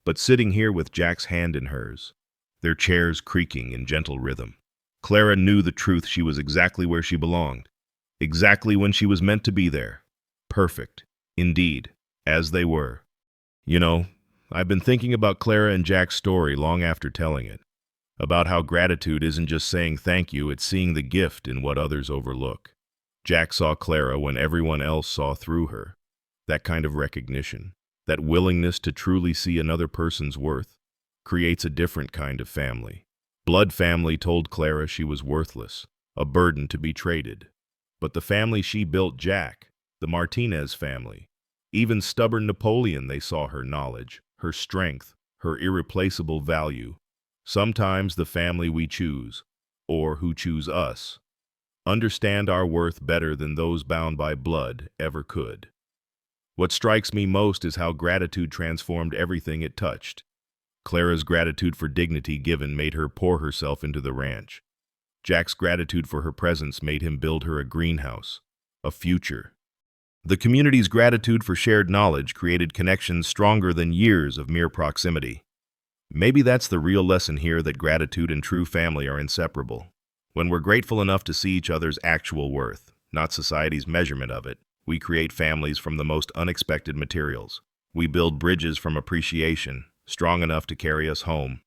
But sitting here with Jack's hand in hers, their chairs creaking in gentle rhythm, Clara knew the truth. She was exactly where she belonged, exactly when she was meant to be there. Perfect, indeed, as they were. You know, I've been thinking about Clara and Jack's story long after telling it, about how gratitude isn't just saying thank you, it's seeing the gift in what others overlook. Jack saw Clara when everyone else saw through her. That kind of recognition, that willingness to truly see another person's worth, creates a different kind of family. Blood family told Clara she was worthless, a burden to be traded. But the family she built, Jack, the Martinez family, even stubborn Napoleon, they saw her knowledge, her strength, her irreplaceable value. Sometimes the family we choose, or who choose us, understand our worth better than those bound by blood ever could. What strikes me most is how gratitude transformed everything it touched. Clara's gratitude for dignity given made her pour herself into the ranch. Jack's gratitude for her presence made him build her a greenhouse, a future. The community's gratitude for shared knowledge created connections stronger than years of mere proximity. Maybe that's the real lesson here, that gratitude and true family are inseparable. When we're grateful enough to see each other's actual worth, not society's measurement of it, we create families from the most unexpected materials. We build bridges from appreciation, strong enough to carry us home.